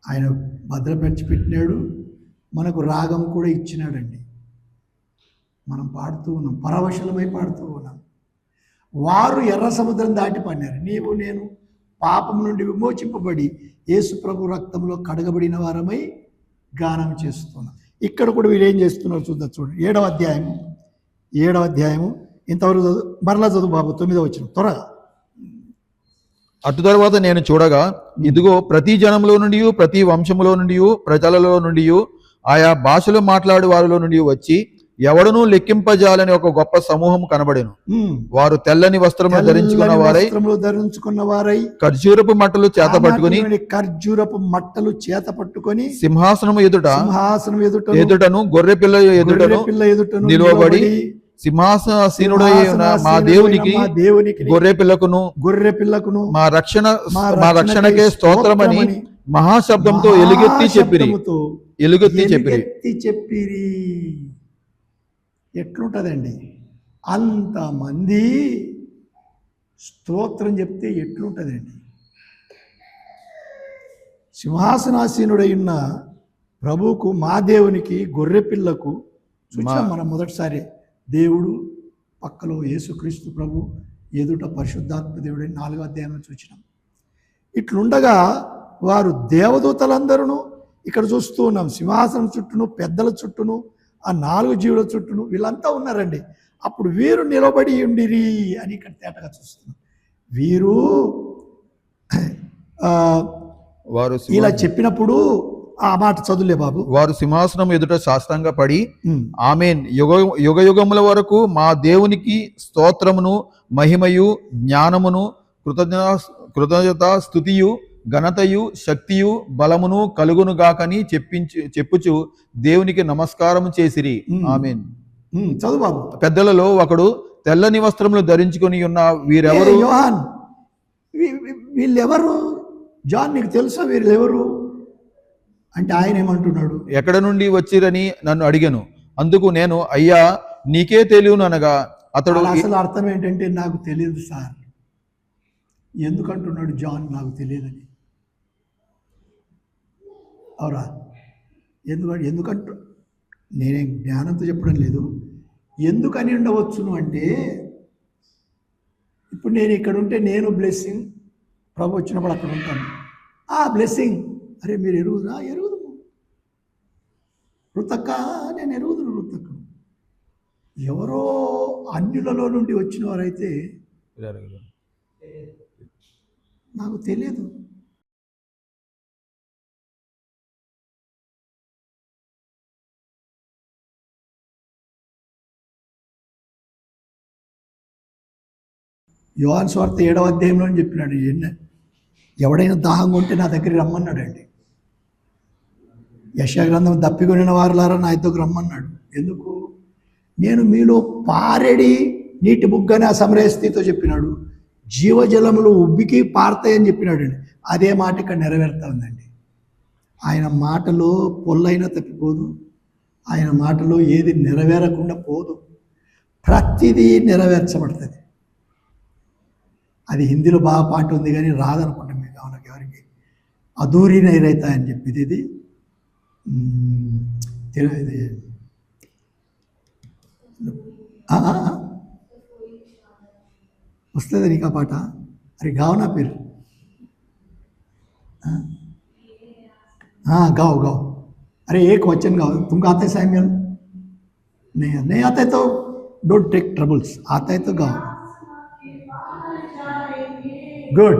ఆయన భద్రపరిచి పెట్టినాడు, మనకు రాగం కూడా ఇచ్చినాడండి. మనం పాడుతూ ఉన్నాం, పరవశలమై పాడుతూ ఉన్నాం. వారు ఎర్ర సముద్రం దాటి పడినారు, నీవు నేను పాపం నుండి విమోచింపబడి యేసు ప్రభు రక్తంలో కడగబడిన వారమై గానం చేస్తున్నాం. ఇక్కడ కూడా వీళ్ళు ఏం చేస్తున్నారు చూద్దాం. చూడండి 7వ అధ్యాయము ఇంతవరకు మరలా చదువు బాబు. 9వ వచనం త్వరగా. అటు తరువాత నేను చూడగా, ఇదిగో ప్రతి జనంలో నుండి, ప్రతి వంశములో నుండి, ప్రజలలో నుండి, ఆయా భాషలు మాట్లాడు వారిలో నుండి వచ్చి ఎవడనూ లెక్కింపజాలని ఒక గొప్ప సమూహం కనబడెను. వారు తెల్లని వస్త్రములు ధరించుకున్న వారై ఖర్జూరపు మట్టలు చేత పట్టుకొని సింహాసనము ఎదుటను గొర్రె పిల్ల ఎదుటను నిలువబడి సింహాసీనుడైన మా దేవునికి గొర్రె పిల్లకును మా రక్షణకే స్తోత్రమని మహాశబ్దంతో ఎలుగెత్తి చెప్పిరి. ఎట్లుంటదండి? అంతమంది స్తోత్రం చెప్తే ఎట్లుంటదండి? సింహాసనాసీనుడై ఉన్న ప్రభువుకు, మా దేవునికి, గొర్రె పిల్లకు చూసాం మనం మొదటిసారి. దేవుడు పక్కలో యేసుక్రీస్తు ప్రభు, ఎదుట పరిశుద్ధాత్మ దేవుడు 4వ అధ్యాయంలో చూసినాం. ఇట్లుండగా వారు దేవదూతలందరూ ఇక్కడ చూస్తూ ఉన్నాం. సింహాసనం చుట్టూను, పెద్దల చుట్టూను, ఆ 4 జీవుల చుట్టూను వీళ్ళంతా ఉన్నారండి. అప్పుడు వీరు నిలబడి ఉండిరి అని ఇక్కడ తేటగా చూస్తున్నాం. వీరు ఇలా చెప్పినప్పుడు ఆ మాట చదువులే బాబు. వారు సింహాసనం ఎదుట సాష్టాంగ పడి ఆమేన్, యుగ యుగముల వరకు మా దేవునికి స్తోత్రమును, మహిమయు, జ్ఞానమును, కృతజ్ఞత, స్తుతియు, ఘనతయు, శక్తియు, బలమును కలుగును గాకని చెప్పుచు దేవునికి నమస్కారం చేసిరి. ఆమేన్. చదువు బాబు. పెద్దలలో ఒకడు తెల్లని వస్త్రములు ధరించుకొని ఉన్న వీరెవరు? యోహాన్. వీళ్ళెవరు? జాన్, నీకు తెలుసా వీళ్ళెవరు అంటే? ఆయన ఏమంటున్నాడు? ఎక్కడ నుండి వచ్చిరని నన్ను అడిగాను. అందుకు నేను, అయ్యా నీకే తెలియను అనగా అతడు, అసలు అర్థం ఏంటంటే నాకు తెలియదు సార్. ఎందుకంటున్నాడు జాన్ నాకు తెలియదని? అవురా? ఎందుకంటూ నేనేం జ్ఞానంతో చెప్పడం లేదు. ఎందుకని ఉండవచ్చును అంటే, ఇప్పుడు నేను ఇక్కడ ఉంటే నేను బ్లెస్సింగ్, ప్రభు వచ్చినప్పుడు అక్కడ ఉంటాను. ఆ బ్లెస్సింగ్, అరే మీరు ఎరుగుదురా? ఎరుగుదు. రుతక్క, నేను ఎరుగుదును. రుతక్క ఎవరో అన్యులలో నుండి వచ్చిన వారైతే నాకు తెలియదు. యోహాను సువార్త 7వ అధ్యాయంలో చెప్పినాడు, ఎవడైనా దాహంగా ఉంటే నా దగ్గరికి రమ్మన్నాడండి. యెషయా గ్రంథం దప్పికొనిన వారులారా నా ఇద్దరికి రమ్మన్నాడు. ఎందుకు? నేను మీలో పారెడి నీటి బుగ్గని ఆ సమరయ స్థితితో చెప్పినాడు. జీవజలములు ఉబ్బికి పారుతాయని చెప్పినాడండి. అదే మాట ఇక్కడ నెరవేరుతా ఉందండి. ఆయన మాటలో పొల్లైనా తప్పిపోదు, ఆయన మాటలో ఏది నెరవేరకుండా పోదు. ప్రతిదీ నెరవేర్చబడుతుంది. అది హిందీలో బాగా పాట ఉంది కానీ రాదనుకుంటాం మీకు. అవునకి ఎవరికి అధూరి నైరైతా అని చెప్పేది ఇది వస్తుంది నీకు ఆ పాట? అరే గావు నా పేరు हाँ गाओ गाओ। अरे एक वचन गाओ, तुमको आता है सैमुअल? नहीं आता है तो डोंट टेक ट्रबल्स, आता है तो गाओ। गुड।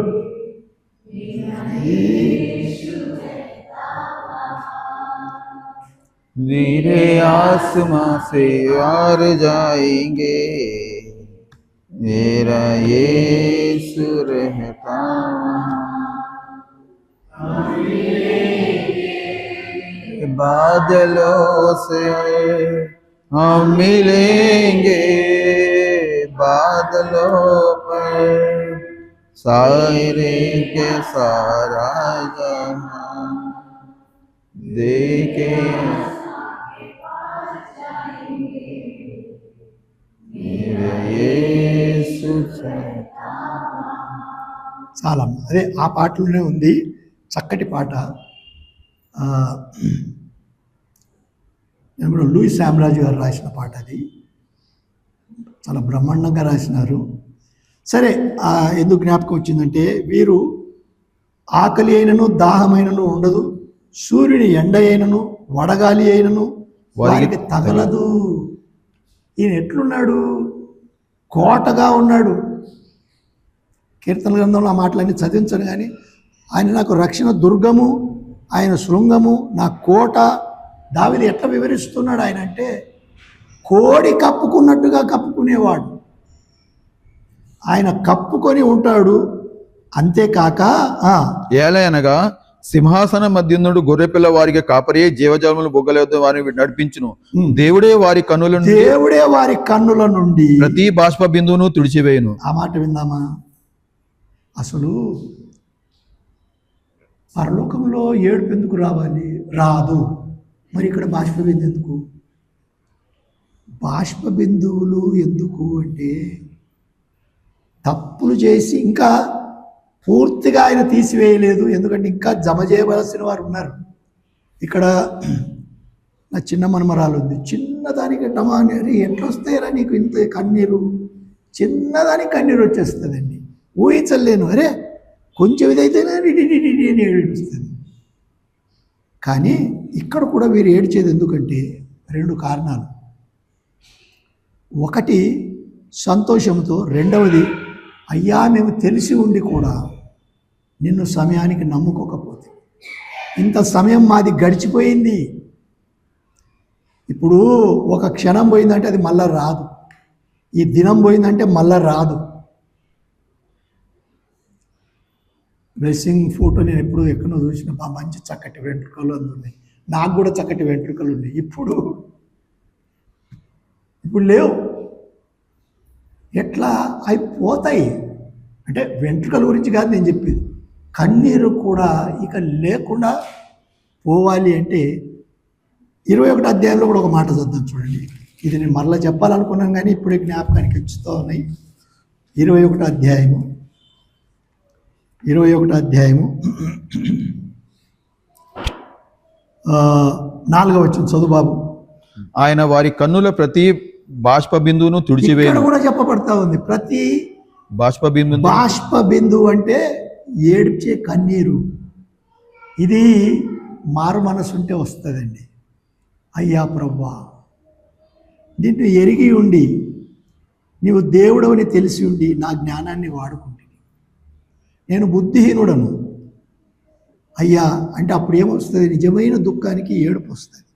वीरे आसमां से यार जाएंगे, मेरा यीशु रहता। बादलों से हम मिलेंगे, बादलों पर सारे के सारा जहां देखे, मेरे यीशु रहता। చాలా అదే ఆ పాటలోనే ఉంది, చక్కటి పాట. నేను కూడా లూయిస్ శామ్రాజు గారు రాసిన పాట అది, చాలా బ్రహ్మాండంగా రాసినారు. సరే, ఎందుకు జ్ఞాపకం వచ్చిందంటే, వీరు ఆకలి అయినను దాహమైనను ఉండదు, సూర్యుని ఎండ అయినను వడగాలి అయినను వారికి తగలదు. ఈయన ఎట్లున్నాడు? కోటగా ఉన్నాడు. కీర్తన గ్రంథంలో ఆ మాటలన్నీ చదివించను కానీ, ఆయన నాకు రక్షణ దుర్గము, ఆయన శృంగము, నా కోట. దావీదు ఎట్లా వివరిస్తున్నాడు ఆయన అంటే, కోడి కప్పుకున్నట్టుగా కప్పుకునేవాడు. ఆయన కప్పుకొని ఉంటాడు. అంతేకాక ఏలయనగా సింహాసన మధ్యందుడు గొర్రెపిల్ల వారికి కాపరియే జీవజలములు బొగ్గలేదు వారిని నడిపించును. దేవుడే వారి కన్నుల నుండి ప్రతి బాష్ప బిందువును తుడిచివేయును. ఆ మాట విందామా? అసలు పరలోకంలో ఏడుపు ఎందుకు రావాలి? రాదు. మరి ఇక్కడ బాష్ప బిందు ఎందుకు? బాష్ప బిందువులు ఎందుకు అంటే, తప్పులు చేసి ఇంకా పూర్తిగా ఆయన తీసివేయలేదు, ఎందుకంటే ఇంకా జమ చేయవలసిన వారు ఉన్నారు. ఇక్కడ నా చిన్న మనమరాలు ఉంది, చిన్నదానికి టమాని ఎట్లా వస్తాయిరా నీకు ఇంత కన్నీరు? చిన్నదానికి కన్నీరు వచ్చేస్తుందండి, ఊహించలేను. అరే కొంచెం ఇదైతేనే ఏడుస్తుంది. కానీ ఇక్కడ కూడా వీరు ఏడ్చేది ఎందుకంటే, 2 కారణాలు. ఒకటి సంతోషంతో, రెండవది అయ్యా మేము తెలిసి ఉండి కూడా నిన్ను సమయానికి నమ్ముకోకపోతే, ఇంత సమయం మాది గడిచిపోయింది, ఇప్పుడు ఒక క్షణం పోయిందంటే అది మళ్ళా రాదు, ఈ దినం పోయిందంటే మళ్ళా రాదు. బ్లెస్సింగ్ ఫోటో నేను ఎప్పుడు ఎక్కడో చూసిన, మంచి చక్కటి వెంట్రుకలు అందున్నాయి, నాకు కూడా చక్కటి వెంట్రుకలు ఉన్నాయి. ఇప్పుడు లేవు. ఎట్లా అయిపోతాయి అంటే, వెంట్రుకల గురించి కాదు నేను చెప్పేది, కన్నీరు కూడా ఇక లేకుండా పోవాలి అంటే 21వ అధ్యాయంలో కూడా ఒక మాట చదువుతాం చూడండి. ఇది నేను మరలా చెప్పాలనుకున్నాను కానీ ఇప్పుడే జ్ఞాపకానికి వచ్చుతూ ఉన్నాయి. 21వ అధ్యాయము 4వ వచనం చదువు బాబు. ఆయన వారి కన్నుల ప్రతి బాష్ప బిందువును తుడిచివేయును. కూడా చెప్పబడతా ఉంది, ప్రతి బాష్ప బిందువు అంటే ఏడ్చే కన్నీరు. ఇది మారు మనసు ఉంటే వస్తుందండి. అయ్యా ప్రభువా, నిన్ను ఎరిగి ఉండి నీవు దేవుడవని తెలిసి ఉండి నా జ్ఞానాన్ని వాడుకుంటే, నేను బుద్ధిహీనుడను అయ్యా అంటే అప్పుడు ఏమొస్తుంది? నిజమైన దుఃఖానికి ఏడుపు వస్తుంది.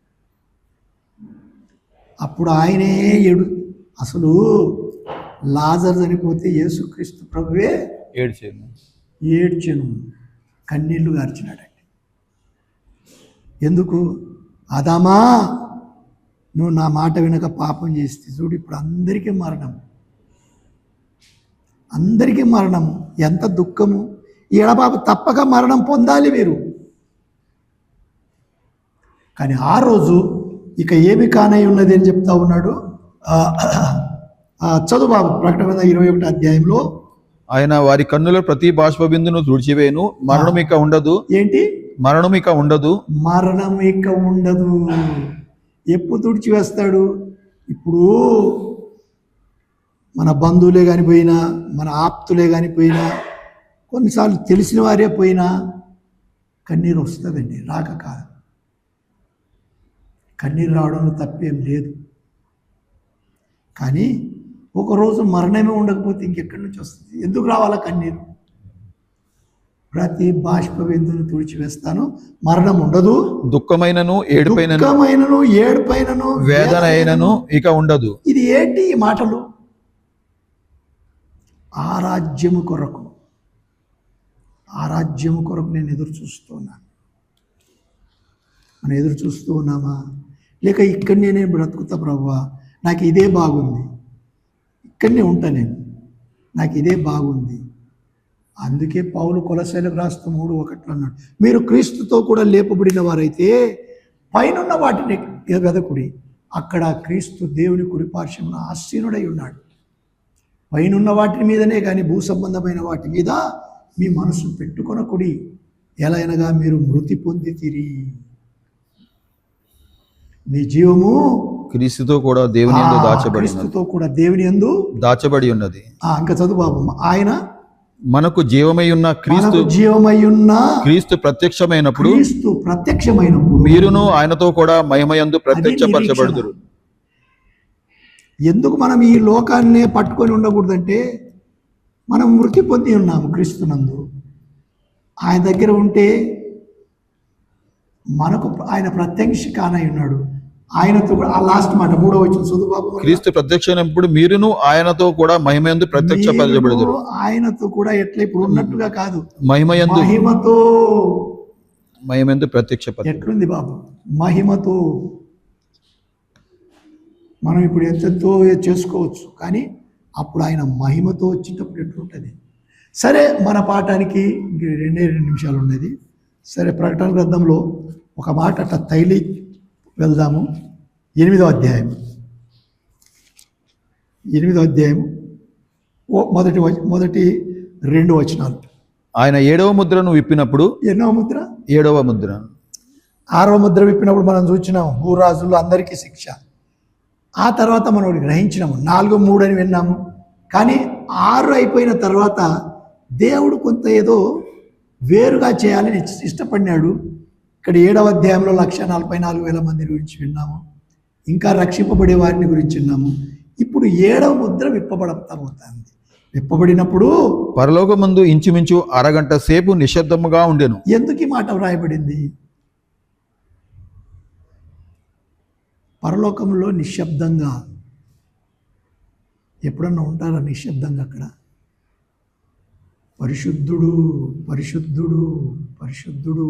అప్పుడు ఆయనే అసలు లాజరు చనిపోతే యేసుక్రీస్తు ప్రభువే ఏడ్చెను, కన్నీళ్లు గార్చినాడండి. ఎందుకు? ఆదామా నువ్వు నా మాట వినక పాపం చేస్తే చూడు, ఇప్పుడు అందరికీ మరణము, ఎంత దుఃఖము. ఈ ఎడబాబు తప్పక మరణం పొందాలి మీరు. కానీ ఆ రోజు ఇక ఏమి కానై ఉన్నది అని చెప్తా ఉన్నాడు. చదువు బాబు, ప్రకటన 21వ అధ్యాయంలో. ఆయన వారి కన్నుల ప్రతి బాష్ప బిందును తుడిచివేయును, మరణం ఇక ఉండదు. ఏంటి? మరణం ఇక ఉండదు. ఎప్పుడు తుడిచివేస్తాడు? ఇప్పుడు మన బంధువులే కానిపోయినా, మన ఆప్తులే కానిపోయినా, కొన్నిసార్లు తెలిసిన వారే పోయినా, కన్నీరు వస్తుందండి, రాక కాదు. కన్నీరు రావడంలో తప్పేం లేదు. కానీ ఒకరోజు మరణమే ఉండకపోతే ఇంకెక్కడి నుంచి వస్తుంది? ఎందుకు రావాలా కన్నీరు? ప్రతి బాష్ప బిందువును తుడిచివేస్తాను, మరణం ఉండదు. దుఃఖమైనను ఏడుపైనను దుఃఖమైనను ఏడుపైనను వేదన అయినను ఇక ఉండదు. ఇది ఏంటి ఈ మాటలు? ఆ రాజ్యము కొరకు, ఆ రాజ్యము కొరకు నేను ఎదురు చూస్తున్నాను. మనం ఎదురు చూస్తూ ఉన్నామా? లేక ఇక్కడనే నేను బ్రతుకుతా ప్రభువా, నాకు ఇదే బాగుంది, ఇక్కడనే ఉంటా నేను, నాకు ఇదే బాగుంది. అందుకే పౌలు కొలస్సీలకు రాస్తూ 3:1 అన్నాడు, మీరు క్రీస్తుతో కూడా లేపబడిన వారైతే పైనున్న వాటిని వెదకుడి, అక్కడ క్రీస్తు దేవుని కుడిపార్శ్వమున ఆసీనుడై ఉన్నాడు. పైనున్న వాటి మీదనే కానీ భూ సంబంధమైన వాటి మీద మీ మనసు పెట్టుకొనకుడి, ఎలా అనగా మీరు మృతి పొందితిరి, మీ జీవము క్రీస్తుతో కూడా దేవుని యందు దాచబడి క్రీస్తుతో కూడా దేవుని యందు దాచబడి ఉన్నది. ఇంకా చదువు బాబమ్మ. ఆయన మనకు జీవమై ఉన్న క్రీస్తు, జీవమై ఉన్న క్రీస్తు ప్రత్యక్షమైనప్పుడు, క్రీస్తు ప్రత్యక్షమైనప్పుడు మీరును ఆయనతో కూడా మహిమయందు ప్రత్యక్షపరచబడుదురు. ఎందుకు మనం ఈ లోకాన్నే పట్టుకొని ఉండకూడదంటే, మనం మృతి పొంది ఉన్నాము క్రీస్తునందు. ఆయన దగ్గర ఉంటే మనకు ఆయన ప్రత్యక్ష కానై ఉన్నాడు. ఆయనతో కూడా, ఆ లాస్ట్ మాట 3వ వచనం చదువు బాబు. క్రీస్తు ప్రత్యక్షమైనప్పుడు మీరును ఆయనతో కూడా మహిమయందు ప్రత్యక్షపరచబడుదురు. ఆయనతో కూడా ఎట్లా ఇప్పుడు ఉన్నట్టుగా కాదు, మహిమయందు, మహిమయందు ప్రత్యక్షపరచ. ఎట్లుంది బాబు? మహిమతో. మనం ఇప్పుడు ఎంతెంతో చేసుకోవచ్చు, కానీ అప్పుడు ఆయన మహిమతో వచ్చేటప్పుడు ఎట్లుంటుంది? సరే, మన పాఠానికి 2 నిమిషాలు ఉన్నది. సరే, ప్రకటన గ్రంథంలో ఒక మాట అట్లా తైలి వెళ్దాము. 8వ అధ్యాయం, 8వ అధ్యాయం మొదటి 2 వచనాలు. ఆయన 7వ ముద్రను విప్పినప్పుడు, ఎన్నో ముద్ర? 7వ ముద్ర. 6వ ముద్ర విప్పినప్పుడు మనం చూసినాము భూరాజులు అందరికీ శిక్ష. ఆ తర్వాత మనం గ్రహించినాము 4, 3 అని విన్నాము. కానీ 6 అయిపోయిన తర్వాత దేవుడు కొంత ఏదో వేరుగా చేయాలని ఇష్టపడినాడు. ఇక్కడ 7వ అధ్యాయంలో 1,44,000 మంది గురించి విన్నాము. ఇంకా రక్షింపబడే వారిని గురించి విన్నాము. ఇప్పుడు 7వ ముద్ర విప్పబడతామవుతుంది. విప్పబడినప్పుడు పరలోకమందు ఇంచుమించు అరగంట సేపు నిశ్శబ్దముగా ఉండెను. ఎందుకు ఈ మాట వ్రాయబడింది? పరలోకంలో నిశ్శబ్దంగా ఎప్పుడన్నా ఉంటారా? నిశ్శబ్దంగా అక్కడ పరిశుద్ధుడు, పరిశుద్ధుడు, పరిశుద్ధుడు.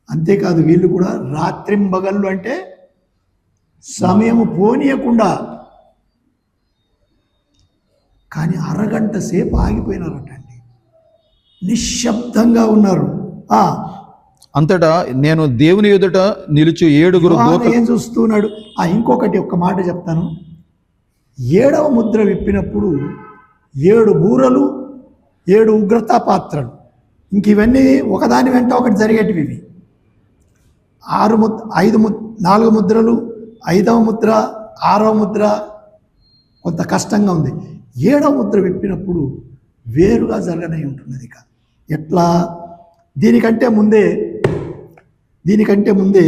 అంతేకాదు, వీళ్ళు కూడా రాత్రింబగళ్ళు అంటే సమయము పోనీయకుండా, కానీ అరగంట సేపు ఆగిపోయినారటండి, నిశ్శబ్దంగా ఉన్నారు. అంతటా నేను దేవుని ఎదుట నిలుచు 7 దూతలు. ఏం చూస్తున్నాడు? ఇంకొకటి ఒక్క మాట చెప్తాను. 7వ ముద్ర విప్పినప్పుడు 7 బూరలు, 7 ఉగ్రతా పాత్రలు, ఇంక ఇవన్నీ ఒకదాని వెంట ఒకటి జరిగేటివి. ఇవి 4 ముద్రలు, 5వ ముద్ర, 6వ ముద్ర కొంత కష్టంగా ఉంది. 7వ ముద్ర విప్పినప్పుడు వేరుగా జరగనై ఉంటున్నది. ఇక ఎట్లా? దీనికంటే ముందే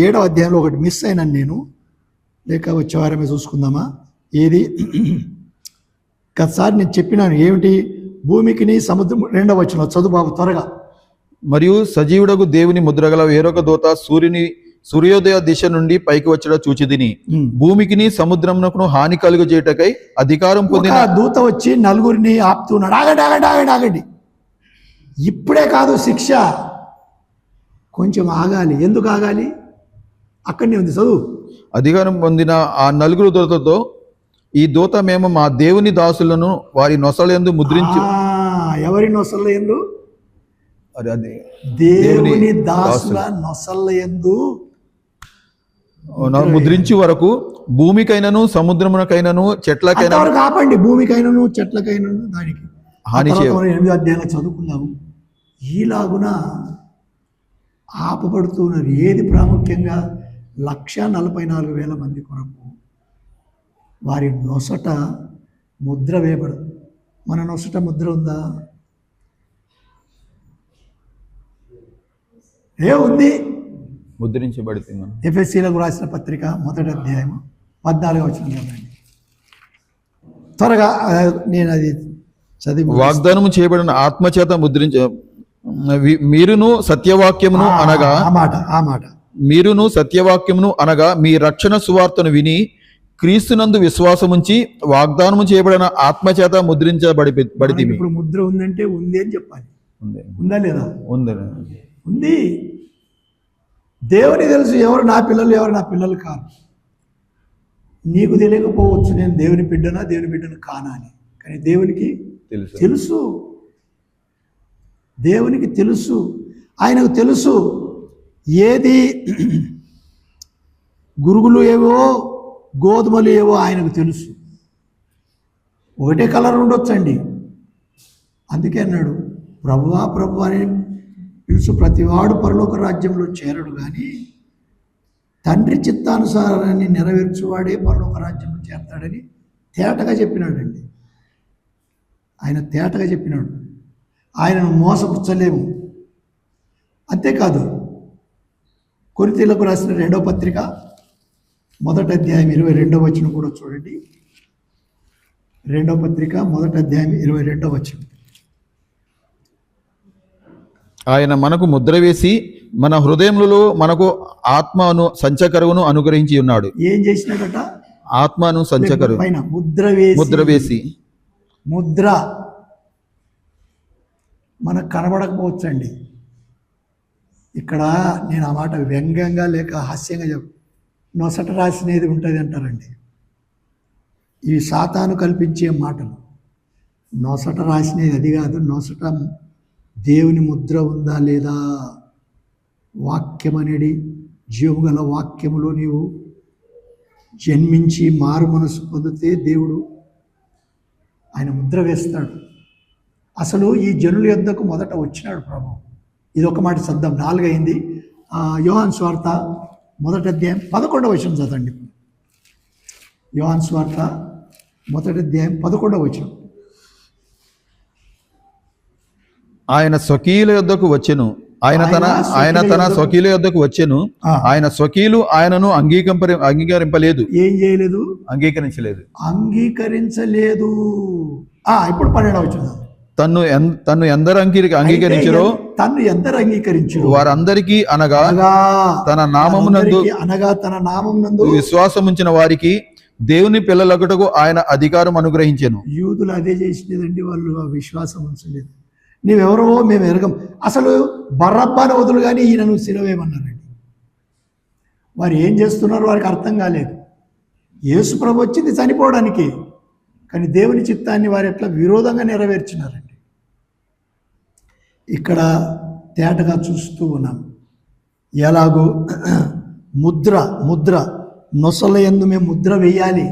7వ అధ్యాయంలో ఒకటి మిస్ అయినాను నేను, లేక వచ్చే వారమే చూసుకుందామా? ఏది? గతసారి నేను చెప్పినాను ఏమిటి? భూమికిని సముద్రం. 2వ వచనం చదువు బాబు త్వరగా. మరియు సజీవుడకు దేవుని ముద్రగల వేరొక దూత సూర్యోదయ దిశ నుండి పైకి వచ్చడ చూచిదిని, భూమికిని సముద్రమునకును హాని కలుగు చేయుటకై అధికారం పొందిన దూత వచ్చి నలుగురిని ఆపుతున్నాడు. ఆగండి, ఇప్పుడే కాదు శిక్ష, కొంచెం ఆగాలి. ఎందుకు ఆగాలి? అక్కడనే ఉంది, చదువు. అధికారం పొందిన ఆ 4 దూతలతో, ఈ దూత మేము మా దేవుని దాసులను వారి నొసలయందు ముద్రించి. ఎవరి నొసలయందు? దేవుని దాసుల నొసలయందు ముద్రించి వరకు భూమికైనను సముద్రమునకైనను చెట్లకైనా. ఆపండి, భూమికైనను చెట్లకైనను దానికి హాని చేయ. 8వ అధ్యాయంలో చదువుకున్నాము. ఈలాగున ఆపబడుతున్నారు. ఏది ప్రాముఖ్యంగా? 1,44,000 మంది కొరకు వారి నొసట ముద్ర వేయబడదు. మన నొసట ముద్ర ఉందా? ఉంది. ముద్రించబడుతుంది. ఎఫెసీలకు రాసిన పత్రిక 1వ అధ్యాయం 14వ వచనం చదవండి త్వరగా. నేను అది చదివి వాగ్దానము చేయబడిన ఆత్మచేత ముద్రించ మీరును సత్యవాక్యమును అనగా ఆ మాట మీరును సత్యవాక్యమును అనగా మీ రక్షణ సువార్తను విని క్రీస్తునందు విశ్వాసముంచి వాగ్దానము చేయబడిన ఆత్మచేత ముద్రించబడి. ఇప్పుడు ముద్ర ఉందంటే ఉంది అని చెప్పాలి. ఉందా లేదా? ఉంది. దేవుని తెలుసు ఎవరు నా పిల్లలు, ఎవరు నా పిల్లలు కాదు. నీకు తెలియకపోవచ్చు నేను దేవుని బిడ్డను కానా అని, కానీ దేవునికి తెలుసు. దేవునికి తెలుసు. ఆయనకు తెలుసు ఏది గురుగులు ఏవో గోధుమలు ఏవో ఆయనకు తెలుసు. ఒకటే కలర్ ఉండొచ్చండి. అందుకే అన్నాడు ప్రభువా ప్రభు అని పిలుచు ప్రతివాడు పరలోక రాజ్యంలో చేరడు, కానీ తండ్రి చిత్తానుసారాన్ని నెరవేర్చువాడే పరలోక రాజ్యంలో చేరతాడని తేటగా చెప్పినాడండి. ఆయన తేటగా చెప్పినాడు. ఆయనను మోసపుచ్చలేము. అంతేకాదు కొరింథీయులకు రాసిన 2వ పత్రిక 1వ అధ్యాయం 22వ వచనం కూడా చూడండి. 2వ పత్రిక 1వ అధ్యాయం 22వ వచనం. ఆయన మనకు ముద్ర వేసి మన హృదయములలో మనకు ఆత్మను సంచకరువును అనుగ్రహించి ఉన్నాడు. ఏం చేసినాడట? ఆత్మను సంచకరు పైన ముద్ర వేసి. ముద్ర మనకు కనబడకపోవచ్చండి. ఇక్కడ నేను ఆ మాట వ్యంగ్యంగా లేక హాస్యంగా నొసట రాసినది ఉంటుంది అంటారండి. ఇవి సాతాను కల్పించే మాటలు. నొసట రాసినది అది కాదు. నొసట దేవుని ముద్ర ఉందా లేదా? వాక్యం అనేది జీవము గల వాక్యములో నీవు జన్మించి మారు మనసు పొందితే దేవుడు ఆయన ముద్ర వేస్తాడు. అసలు ఈ జనుల యొద్దకు మొదట వచ్చినాడు ప్రభు. ఇది ఒక మాట చద్దాం. 4 అయింది. యోహాను సువార్త 1వ అధ్యాయం 11వ వచనం చదవండి. యోహాను సువార్త 1వ అధ్యాయం 11వ వచనం. ఆయన స్వకీయుల యొద్దకు వచ్చెను. ఆయన తన స్వకీయుల యొద్దకు వచ్చెను. ఆయన స్వకీయులు ఆయనను అంగీకరింపలేదు. ఏం చేయలేదు? అంగీకరించలేదు. ఇప్పుడు 12వ వచనం. తన్ను ఎందరు అంగీకరించరో వారందరికీ అనగా తన నామమునందు విశ్వాసముంచిన వారికి దేవుని పిల్లలగుటకు ఆయన అధికారం అనుగ్రహించెను. యూదులు అదే చేసినదండి. వాళ్ళు విశ్వాసం ఉంచలేదు. నీవెవరో మేము ఎరగం. అసలు బర్రబ్బాను వదులు కానీ ఈయనను సిలువేయమన్నారండి. వారు ఏం చేస్తున్నారో వారికి అర్థం కాలేదు. యేసు ప్రభు వచ్చింది చనిపోవడానికి, కానీ దేవుని చిత్తాన్ని వారు ఎట్లా విరోధంగా నెరవేర్చినారండి. ఇక్కడ తేటగా చూస్తూ ఉన్నాం. ఎలాగో ముద్ర నొసలయందు మేము ముద్ర వేయాలి.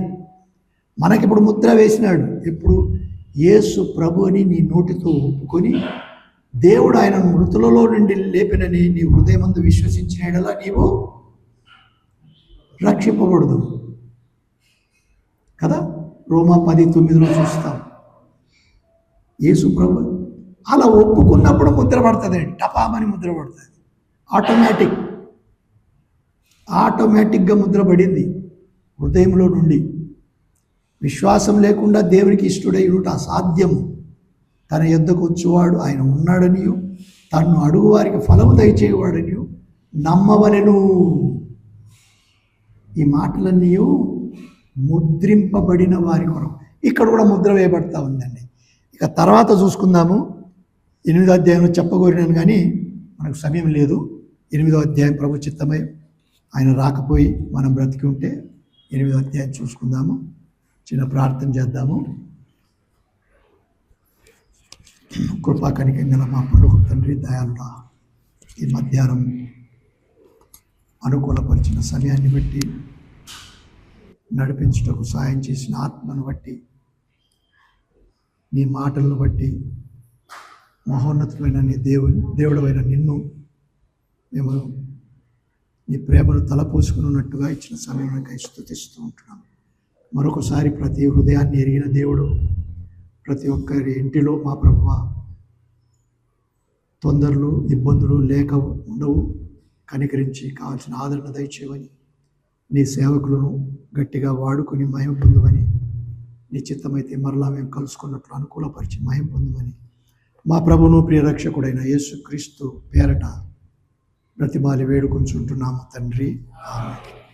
మనకిప్పుడు ముద్ర వేసినాడు. ఇప్పుడు యేసు ప్రభు అని నీ నోటితో ఒప్పుకొని దేవుడు ఆయన మృతులలో నుండి లేపినని నీ హృదయమందు విశ్వసించినలా నీవు రక్షింపబడదు కదా. రోమా 10:9 చూస్తాం. యేసు ప్రభు అలా ఒప్పుకున్నప్పుడు ముద్ర పడుతుంది. టపామని ముద్ర పడుతుంది. ఆటోమేటిక్గా ముద్ర పడింది హృదయంలో నుండి. విశ్వాసం లేకుండా దేవునికి ఇష్టడైనట అసాధ్యము. తన యొద్దకు వచ్చేవాడు ఆయన ఉన్నాడనియు తన్ను అడుగు వారికి ఫలము దయచేవాడనియు నమ్మవలెను. ఈ మాటలన్నీ ముద్రింపబడిన వారి కొరకు. ఇక్కడ కూడా ముద్ర వేయబడతా ఉందండి. ఇక తర్వాత చూసుకుందాము. 8వ అధ్యాయంలో చెప్పగోరినాను కానీ మనకు సమయం లేదు. 8వ అధ్యాయం ప్రభు చిత్తమై ఆయన రాకపోయి మనం బ్రతికి ఉంటే 8వ అధ్యాయం చూసుకుందాము. చిన్న ప్రార్థన చేద్దాము. కృపా కనికం గల మా పరలోక తండ్రి దయాళుడా, ఈ మధ్యాహ్నం అనుకూలపరిచిన సమయాన్ని బట్టి, నడిపించుటకు సాయం చేసిన ఆత్మను బట్టి, నీ మాటలను బట్టి, మహోన్నతమైన నీ దేవుడమైన నిన్ను మేము నీ ప్రేమను తలపోసుకుని ఉన్నట్టుగా ఇచ్చిన సమయానికి స్తుతిస్తూ ఉంటున్నాం. మరొకసారి ప్రతి హృదయాన్ని ఎరిగిన దేవుడు, ప్రతి ఒక్కరి ఇంటిలో మా ప్రభువా తొందరలు ఇబ్బందులు లేక ఉండవు. కనికరించి కావాల్సిన ఆదరణ దయచేయమని, నీ సేవకులను గట్టిగా వాడుకొని మహిమ పొందుమని, నీ చిత్తమైతే మరలా మేము కలుసుకున్నట్లు అనుకూలపరిచి మహిమ పొందుమని మా ప్రభువును ప్రియరక్షకుడైన యేసుక్రీస్తు పేరట బ్రతిమాలి వేడుకొంచుంటున్నాము తండ్రి. ఆమేన్.